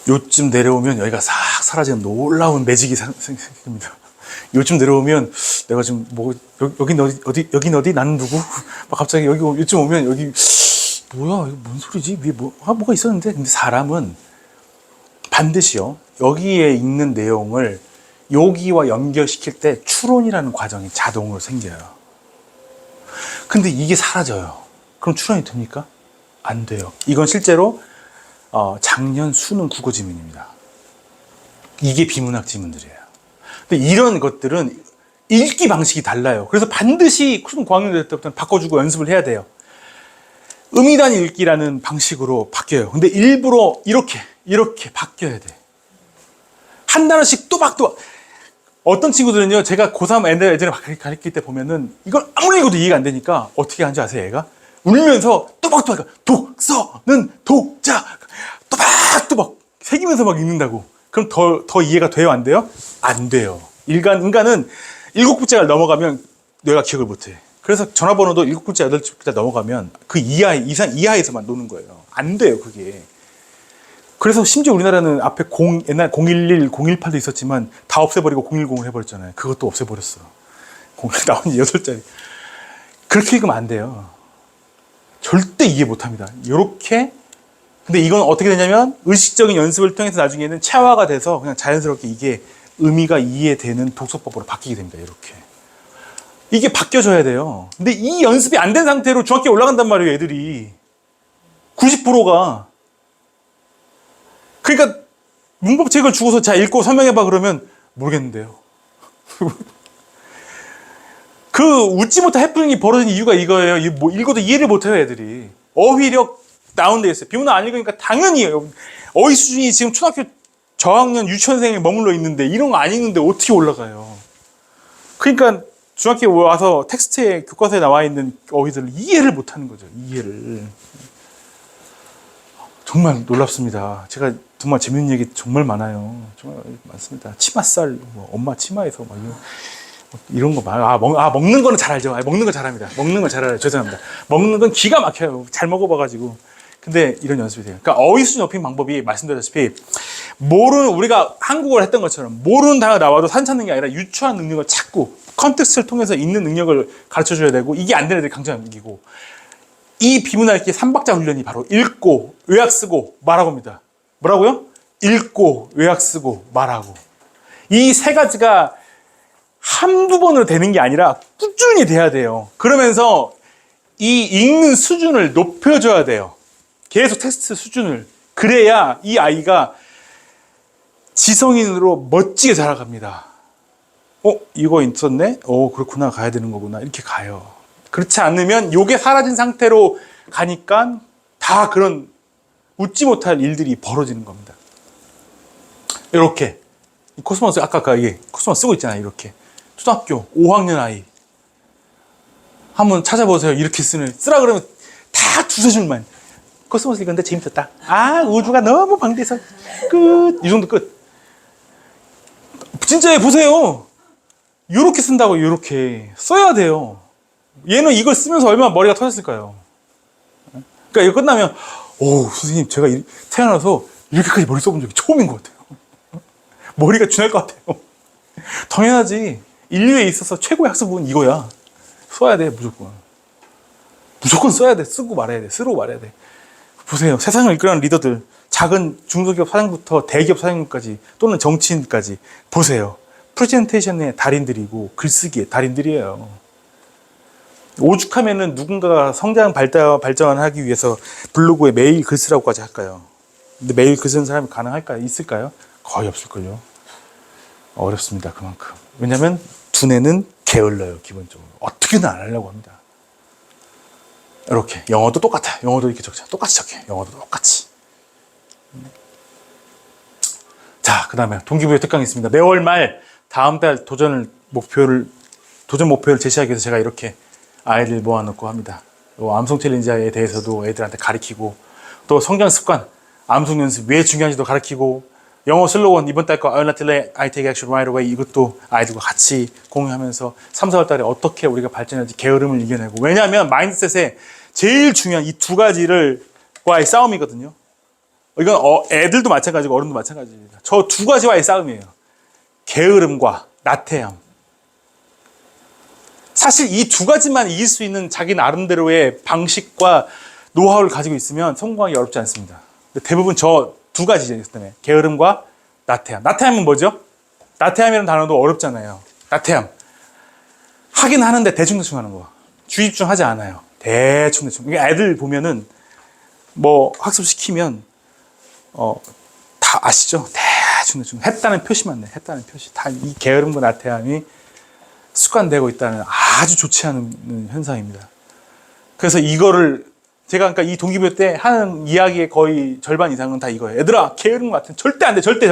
요쯤 내려오면 여기가 싹 사라지는 놀라운 매직이 생깁니다. 요쯤 내려오면 내가 지금 여긴 어디? 나는 누구? 막 갑자기 요쯤 오면 여기 뭐야? 이거 뭔 소리지? 위에 뭐가 있었는데? 근데 사람은 반드시요. 여기에 있는 내용을 여기와 연결시킬 때 추론이라는 과정이 자동으로 생겨요. 근데 이게 사라져요. 그럼 추론이 됩니까? 안 돼요. 이건 실제로 작년 수능 국어 지문입니다. 이게 비문학 지문들이에요. 근데 이런 것들은 읽기 방식이 달라요. 그래서 반드시 고학년 될 때부터는 바꿔주고 연습을 해야 돼요. 음이단 읽기라는 방식으로 바뀌어요. 근데 일부러 이렇게 바뀌어야 돼. 한 단어씩 또박또박. 어떤 친구들은요, 제가 고3 애들을 가르칠 때 보면은 이걸 아무리 읽어도 이해가 안 되니까 어떻게 하는지 아세요, 얘가? 울면서 또박또박 독서는 독자 또박또박 새기면서 막 읽는다고. 그럼 더 이해가 돼요, 안 돼요? 안 돼요. 인간은 7글자를 넘어가면 뇌가 기억을 못해. 그래서 전화번호도 7글자, 8글자 넘어가면 그 이하에서만 노는 거예요. 안 돼요, 그게. 그래서 심지어 우리나라는 앞에 옛날 011, 018도 있었지만 다 없애버리고 010을 해버렸잖아요. 그것도 없애버렸어. 011 나온 지 8자리. 그렇게 읽으면 안 돼요. 절대 이해 못합니다. 요렇게. 근데 이건 어떻게 되냐면 의식적인 연습을 통해서 나중에는 체화가 돼서 그냥 자연스럽게 이게 의미가 이해되는 독서법으로 바뀌게 됩니다. 이렇게. 이게 바뀌어져야 돼요. 근데 이 연습이 안 된 상태로 중학교에 올라간단 말이에요, 애들이. 90%가. 그러니까 문법책을 주고서 자, 읽고 설명해봐 그러면 모르겠는데요. 그 웃지 못할 해프닝이 벌어진 이유가 이거예요. 뭐 읽어도 이해를 못해요, 애들이. 어휘력 다운돼 있어요. 비문학 안 읽으니까 당연히 어휘 수준이 지금 초등학교 저학년 유치원생에 머물러 있는데 이런 거 안 읽는데 어떻게 올라가요? 그러니까 중학교에 와서 텍스트에 교과서에 나와 있는 어휘들을 이해를 못하는 거죠. 이해를. 정말 놀랍습니다. 제가 정말 재밌는 얘기 정말 많아요. 정말 많습니다. 치마살, 엄마 치마에서 막 이런 거 먹는 거는 잘 알죠. 먹는 거 잘합니다. 먹는 거 잘 알아요. 죄송합니다. 먹는 건 기가 막혀요. 잘 먹어봐가지고. 근데 이런 연습이 돼요. 그러니까 어휘 수준 높인 방법이 말씀드렸다시피 우리가 한국어를 했던 것처럼 모르는 단어가 나와도 산 찾는 게 아니라 유추한 능력을 찾고 컨텍스트를 통해서 읽는 능력을 가르쳐줘야 되고 이게 안 되는 애들이 강조하는 얘기고 이 비문학 읽기 3박자 훈련이 바로 읽고 요약 쓰고 말하고입니다. 뭐라고요? 읽고 요약 쓰고 말하고 이 세 가지가 한두 번으로 되는 게 아니라 꾸준히 돼야 돼요. 그러면서 이 읽는 수준을 높여줘야 돼요. 계속 테스트 수준을. 그래야 이 아이가 지성인으로 멋지게 자라갑니다. 이거 있었네? 그렇구나. 가야 되는 거구나. 이렇게 가요. 그렇지 않으면 요게 사라진 상태로 가니까 다 그런 웃지 못할 일들이 벌어지는 겁니다. 이렇게. 코스모스, 아까 이게 코스모스 쓰고 있잖아요. 이렇게. 초등학교 5학년 아이. 한번 찾아보세요. 이렇게 쓰라 그러면 다 두세 줄만. 코스모스 읽었는데 재밌었다. 우주가 너무 방대해서 끝. 이 정도 끝. 진짜 보세요. 요렇게 쓴다고 요렇게 써야 돼요. 얘는 이걸 쓰면서 얼마나 머리가 터졌을까요? 그러니까 이거 끝나면 선생님 제가 태어나서 이렇게까지 머리 써본 적이 처음인 것 같아요. 머리가 쥐날 것 같아요. 당연하지. 인류에 있어서 최고의 학습은 이거야. 써야 돼, 무조건. 무조건 써야 돼. 쓰고 말아야 돼. 쓰고 말아야 돼. 보세요. 세상을 이끌어가는 리더들. 작은 중소기업 사장부터 대기업 사장님까지 또는 정치인까지 보세요. 프레젠테이션의 달인들이고 글쓰기의 달인들이에요. 오죽하면은 누군가가 성장 발전하기 위해서 블로그에 매일 글 쓰라고까지 할까요? 근데 매일 글 쓰는 사람이 가능할까요? 있을까요? 거의 없을걸요. 어렵습니다. 그만큼. 왜냐면 두뇌는 게을러요. 기본적으로. 어떻게든 안 하려고 합니다. 이렇게. 영어도 똑같아요. 영어도 이렇게 적자. 똑같이 적혀요. 영어도 똑같이. 자, 그 다음에 동기부여 특강이 있습니다. 매월 말 다음 달 도전 목표를 제시하기 위해서 제가 이렇게 아이들 모아놓고 합니다. 암송 챌린저에 대해서도 애들한테 가르치고, 또 성장 습관, 암송 연습 왜 중요한지도 가르치고, 영어 슬로건 이번 달 거 I'll not delay, I take action right away 이것도 아이들과 같이 공유하면서 3, 4월 달에 어떻게 우리가 발전할지 게으름을 이겨내고. 왜냐하면 마인드셋에 제일 중요한 이 두 가지과의 싸움이거든요. 이건 애들도 마찬가지고 어른도 마찬가지입니다. 저 두 가지와의 싸움이에요. 게으름과 나태함. 사실 이 두 가지만 이길 수 있는 자기 나름대로의 방식과 노하우를 가지고 있으면 성공하기 어렵지 않습니다. 근데 대부분 저 두 가지죠. 게으름과 나태함. 나태함은 뭐죠? 나태함이라는 단어도 어렵잖아요. 나태함. 하긴 하는데 대충대충 하는 거. 주의 집중하지 않아요. 대충대충. 애들 보면은 뭐 학습시키면 다 아시죠? 대충대충. 했다는 표시만 내. 했다는 표시. 다 이 게으름과 나태함이 습관되고 있다는 아주 좋지 않은 현상입니다. 그래서 이거를 제가 그러니까 이 동기부여 때 하는 이야기의 거의 절반 이상은 다 이거예요. 얘들아, 게으름 같은 절대 안 돼. 절대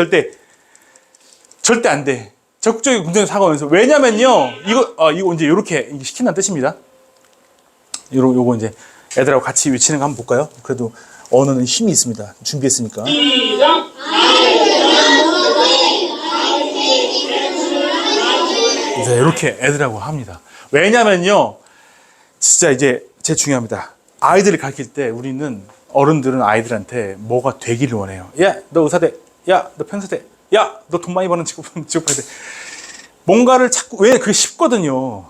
안 돼. 적극적인 긍정적 사고하면서. 왜냐면요. 이거 이제 이렇게 시킨다는 뜻입니다. 요거 이제 애들하고 같이 외치는 거 한번 볼까요? 그래도 언어는 힘이 있습니다. 준비했으니까. 이제 이렇게 애들하고 합니다. 왜냐면요. 진짜 이제 제일 중요합니다. 아이들을 가르칠 때 우리는 어른들은 아이들한테 뭐가 되기를 원해요. 야, 너 의사대. 야, 너 편사대. 야, 너 돈 많이 버는 직업 가야 돼. 뭔가를 자꾸, 왜 그게 쉽거든요.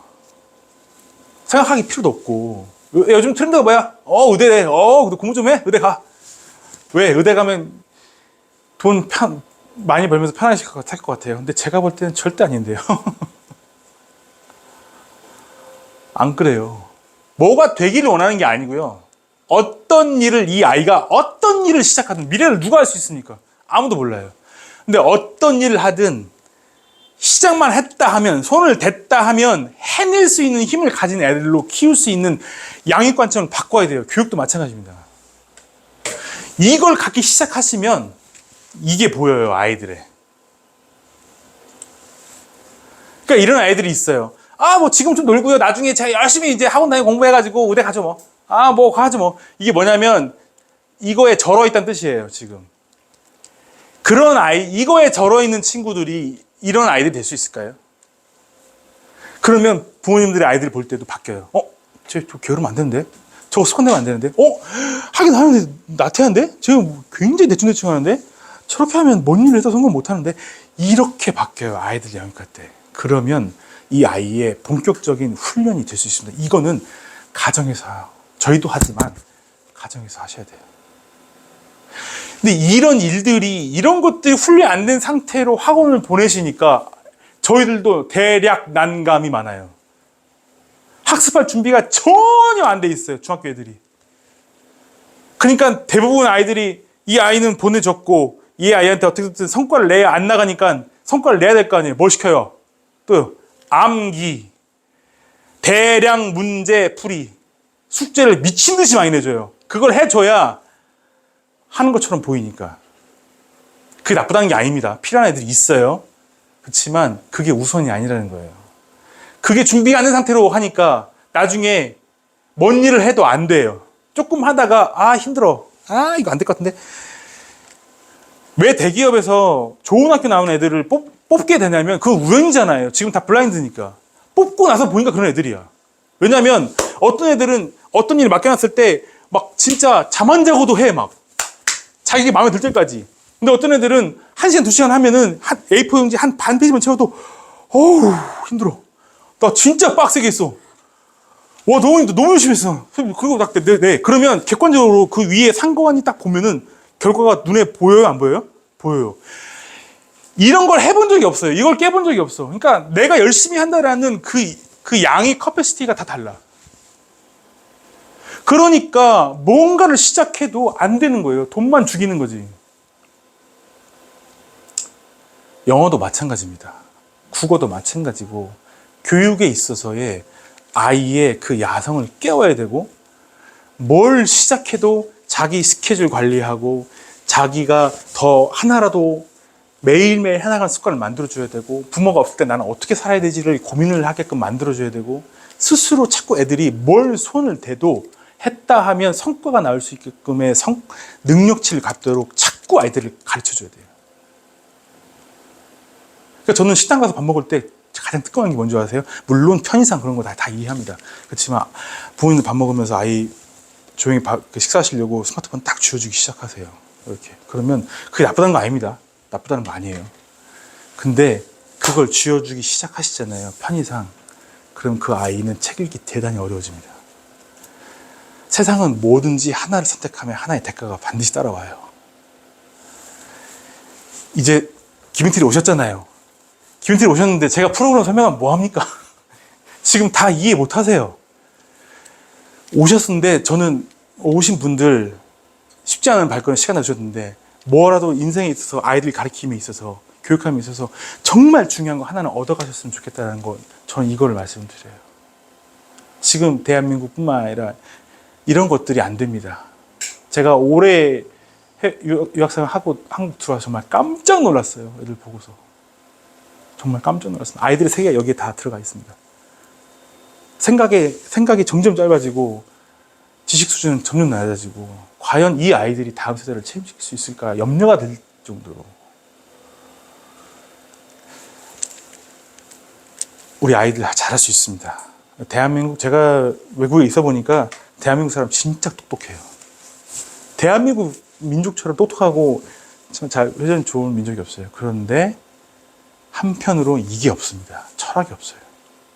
생각하기 필요도 없고. 요즘 트렌드가 뭐야? 의대래. 너 공부 좀 해? 의대 가. 왜? 의대 가면 돈 많이 벌면서 편하게 살 것 같아요. 근데 제가 볼 때는 절대 아닌데요. 안 그래요. 뭐가 되기를 원하는 게 아니고요. 이 아이가 어떤 일을 시작하든 미래를 누가 알 수 있습니까? 아무도 몰라요. 근데 어떤 일을 하든 시작만 했다 하면, 손을 댔다 하면 해낼 수 있는 힘을 가진 애들로 키울 수 있는 양육 관점을 바꿔야 돼요. 교육도 마찬가지입니다. 이걸 갖기 시작하시면 이게 보여요, 아이들의. 그러니까 이런 아이들이 있어요. 뭐 지금 좀 놀고요. 나중에 제가 열심히 이제 학원 다니고 공부해가지고 의대 가죠 뭐. 뭐 가죠 뭐. 이게 뭐냐면 이거에 절어 있다는 뜻이에요, 지금. 이거에 절어 있는 친구들이 이런 아이들이 될 수 있을까요? 그러면 부모님들의 아이들을 볼 때도 바뀌어요. 저 게으르면 안 되는데? 저거 습관되면 안 되는데? 하긴 하는데 나태한데? 저 굉장히 대충대충 하는데? 저렇게 하면 뭔 일을 해도 성공 못 하는데? 이렇게 바뀌어요, 아이들 양육할 때. 그러면 이 아이의 본격적인 훈련이 될 수 있습니다. 이거는 가정에서, 저희도 하지만 가정에서 하셔야 돼요. 근데 이런 것들이 훈련 안 된 상태로 학원을 보내시니까 저희들도 대략 난감이 많아요. 학습할 준비가 전혀 안 돼 있어요, 중학교 애들이. 그러니까 대부분 아이들이 이 아이는 보내줬고 이 아이한테 어떻게든 성과를 내야 안 나가니까 성과를 내야 될 거 아니에요. 뭘 시켜요? 또요. 암기, 대량 문제 풀이, 숙제를 미친 듯이 많이 내줘요. 그걸 해줘야 하는 것처럼 보이니까. 그게 나쁘다는 게 아닙니다. 필요한 애들이 있어요. 그렇지만 그게 우선이 아니라는 거예요. 그게 준비 안 된 상태로 하니까 나중에 뭔 일을 해도 안 돼요. 조금 하다가 아 힘들어. 아 이거 안 될 것 같은데. 왜 대기업에서 좋은 학교 나온 애들을 뽑게 되냐면 그거 우연이잖아요. 지금 다 블라인드니까. 뽑고 나서 보니까 그런 애들이야. 왜냐면 어떤 애들은 어떤 일을 맡겨놨을 때 막 진짜 잠 안 자고도 해 막. 자기 마음에 들 때까지. 근데 어떤 애들은 1시간, 2시간 하면은 한 A4 용지 한 반 페이지만 채워도 어우 힘들어. 나 진짜 빡세게 했어. 와 너무 힘들어. 너무 열심히 했어. 그리고 딱 네. 그러면 객관적으로 그 위에 상관이 딱 보면은 결과가 눈에 보여요? 안 보여요? 보여요. 이런 걸 해본 적이 없어요. 이걸 깨본 적이 없어. 그러니까 내가 열심히 한다라는 그 양의 커패시티가 다 달라. 그러니까 뭔가를 시작해도 안 되는 거예요. 돈만 죽이는 거지. 영어도 마찬가지입니다. 국어도 마찬가지고 교육에 있어서의 아이의 그 야성을 깨워야 되고 뭘 시작해도 자기 스케줄 관리하고 자기가 더 하나라도 매일매일 해나가는 습관을 만들어줘야 되고 부모가 없을 때 나는 어떻게 살아야 되지를 고민을 하게끔 만들어줘야 되고 스스로 자꾸 애들이 뭘 손을 대도 했다 하면 성과가 나올 수 있게끔의 능력치를 갖도록 자꾸 아이들을 가르쳐줘야 돼요. 그러니까 저는 식당 가서 밥 먹을 때 가장 뜨거운 게 뭔지 아세요? 물론 편의상 그런 거 다 이해합니다. 그렇지만 부모님들 밥 먹으면서 아이 조용히 식사하시려고 스마트폰 딱 쥐어주기 시작하세요. 이렇게. 그러면 그게 나쁘다는 거 아닙니다. 나쁘다는 거 아니에요. 근데 그걸 쥐어주기 시작하시잖아요. 편의상. 그럼 그 아이는 책 읽기 대단히 어려워집니다. 세상은 뭐든지 하나를 선택하면 하나의 대가가 반드시 따라와요. 이제 김인태리 오셨잖아요. 김인태리 오셨는데 제가 프로그램 설명하면 뭐합니까? 지금 다 이해 못하세요. 오셨는데 저는 오신 분들 쉽지 않은 발걸음 시간을 주셨는데 뭐라도 인생에 있어서 아이들 가르침에 있어서 교육함에 있어서 정말 중요한 거 하나는 얻어가셨으면 좋겠다는 건 저는 이거를 말씀드려요. 지금 대한민국뿐만 아니라 이런 것들이 안 됩니다. 제가 올해 유학생활 하고 한국 들어와서 정말 깜짝 놀랐어요. 애들 보고서. 정말 깜짝 놀랐습니다. 아이들의 세계가 여기에 다 들어가 있습니다. 생각이 점점 짧아지고 지식 수준은 점점 낮아지고 과연 이 아이들이 다음 세대를 책임질 수 있을까 염려가 될 정도로 우리 아이들 잘할 수 있습니다. 대한민국 제가 외국에 있어 보니까 대한민국 사람 진짜 똑똑해요. 대한민국 민족처럼 똑똑하고 잘 회전 좋은 민족이 없어요. 그런데 한편으로 이게 없습니다. 철학이 없어요.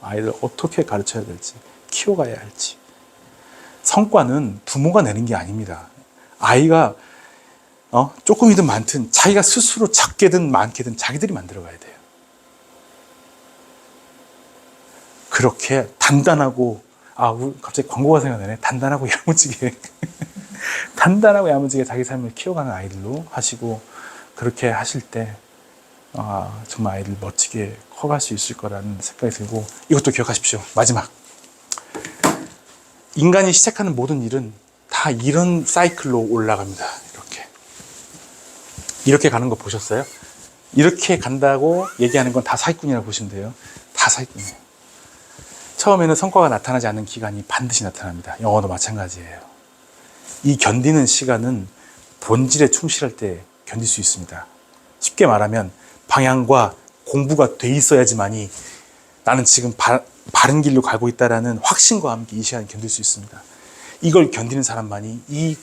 아이들 어떻게 가르쳐야 될지, 키워가야 할지. 성과는 부모가 내는 게 아닙니다. 아이가 조금이든 많든 자기가 스스로 작게든 많게든 자기들이 만들어가야 돼요. 그렇게 단단하고 갑자기 광고가 생각나네. 단단하고 야무지게 단단하고 야무지게 자기 삶을 키워가는 아이들로 하시고 그렇게 하실 때 정말 아이들 멋지게 커갈 수 있을 거라는 생각이 들고 이것도 기억하십시오. 마지막. 인간이 시작하는 모든 일은 다 이런 사이클로 올라갑니다. 이렇게 가는 거 보셨어요? 이렇게 간다고 얘기하는 건 다 사기꾼이라고 보시면 돼요. 다 사기꾼이에요. 처음에는 성과가 나타나지 않는 기간이 반드시 나타납니다. 영어도 마찬가지예요. 이 견디는 시간은 본질에 충실할 때 견딜 수 있습니다. 쉽게 말하면 방향과 공부가 돼 있어야지만이 나는 지금 바른 길로 가고 있다라는 확신과 함께 이 시간을 견딜 수 있습니다. 이걸 견디는 사람만이 이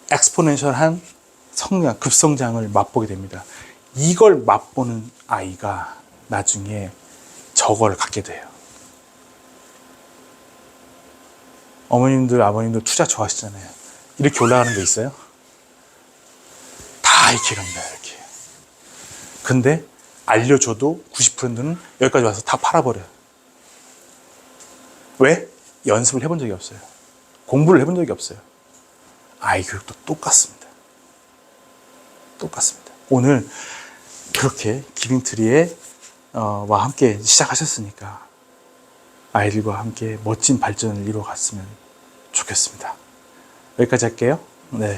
엑스포넨셜한 성장, 급성장을 맛보게 됩니다. 이걸 맛보는 아이가 나중에 저걸 갖게 돼요. 어머님들, 아버님들 투자 좋아하시잖아요. 이렇게 올라가는 거 있어요? 다 이렇게 갑니다, 이렇게. 근데 알려줘도 90%는 여기까지 와서 다 팔아버려요. 왜? 연습을 해본 적이 없어요. 공부를 해본 적이 없어요. 아이 교육도 똑같습니다. 똑같습니다. 오늘 그렇게 기빙트리에 와 함께 시작하셨으니까 아이들과 함께 멋진 발전을 이루어갔으면 좋겠습니다. 여기까지 할게요. 네.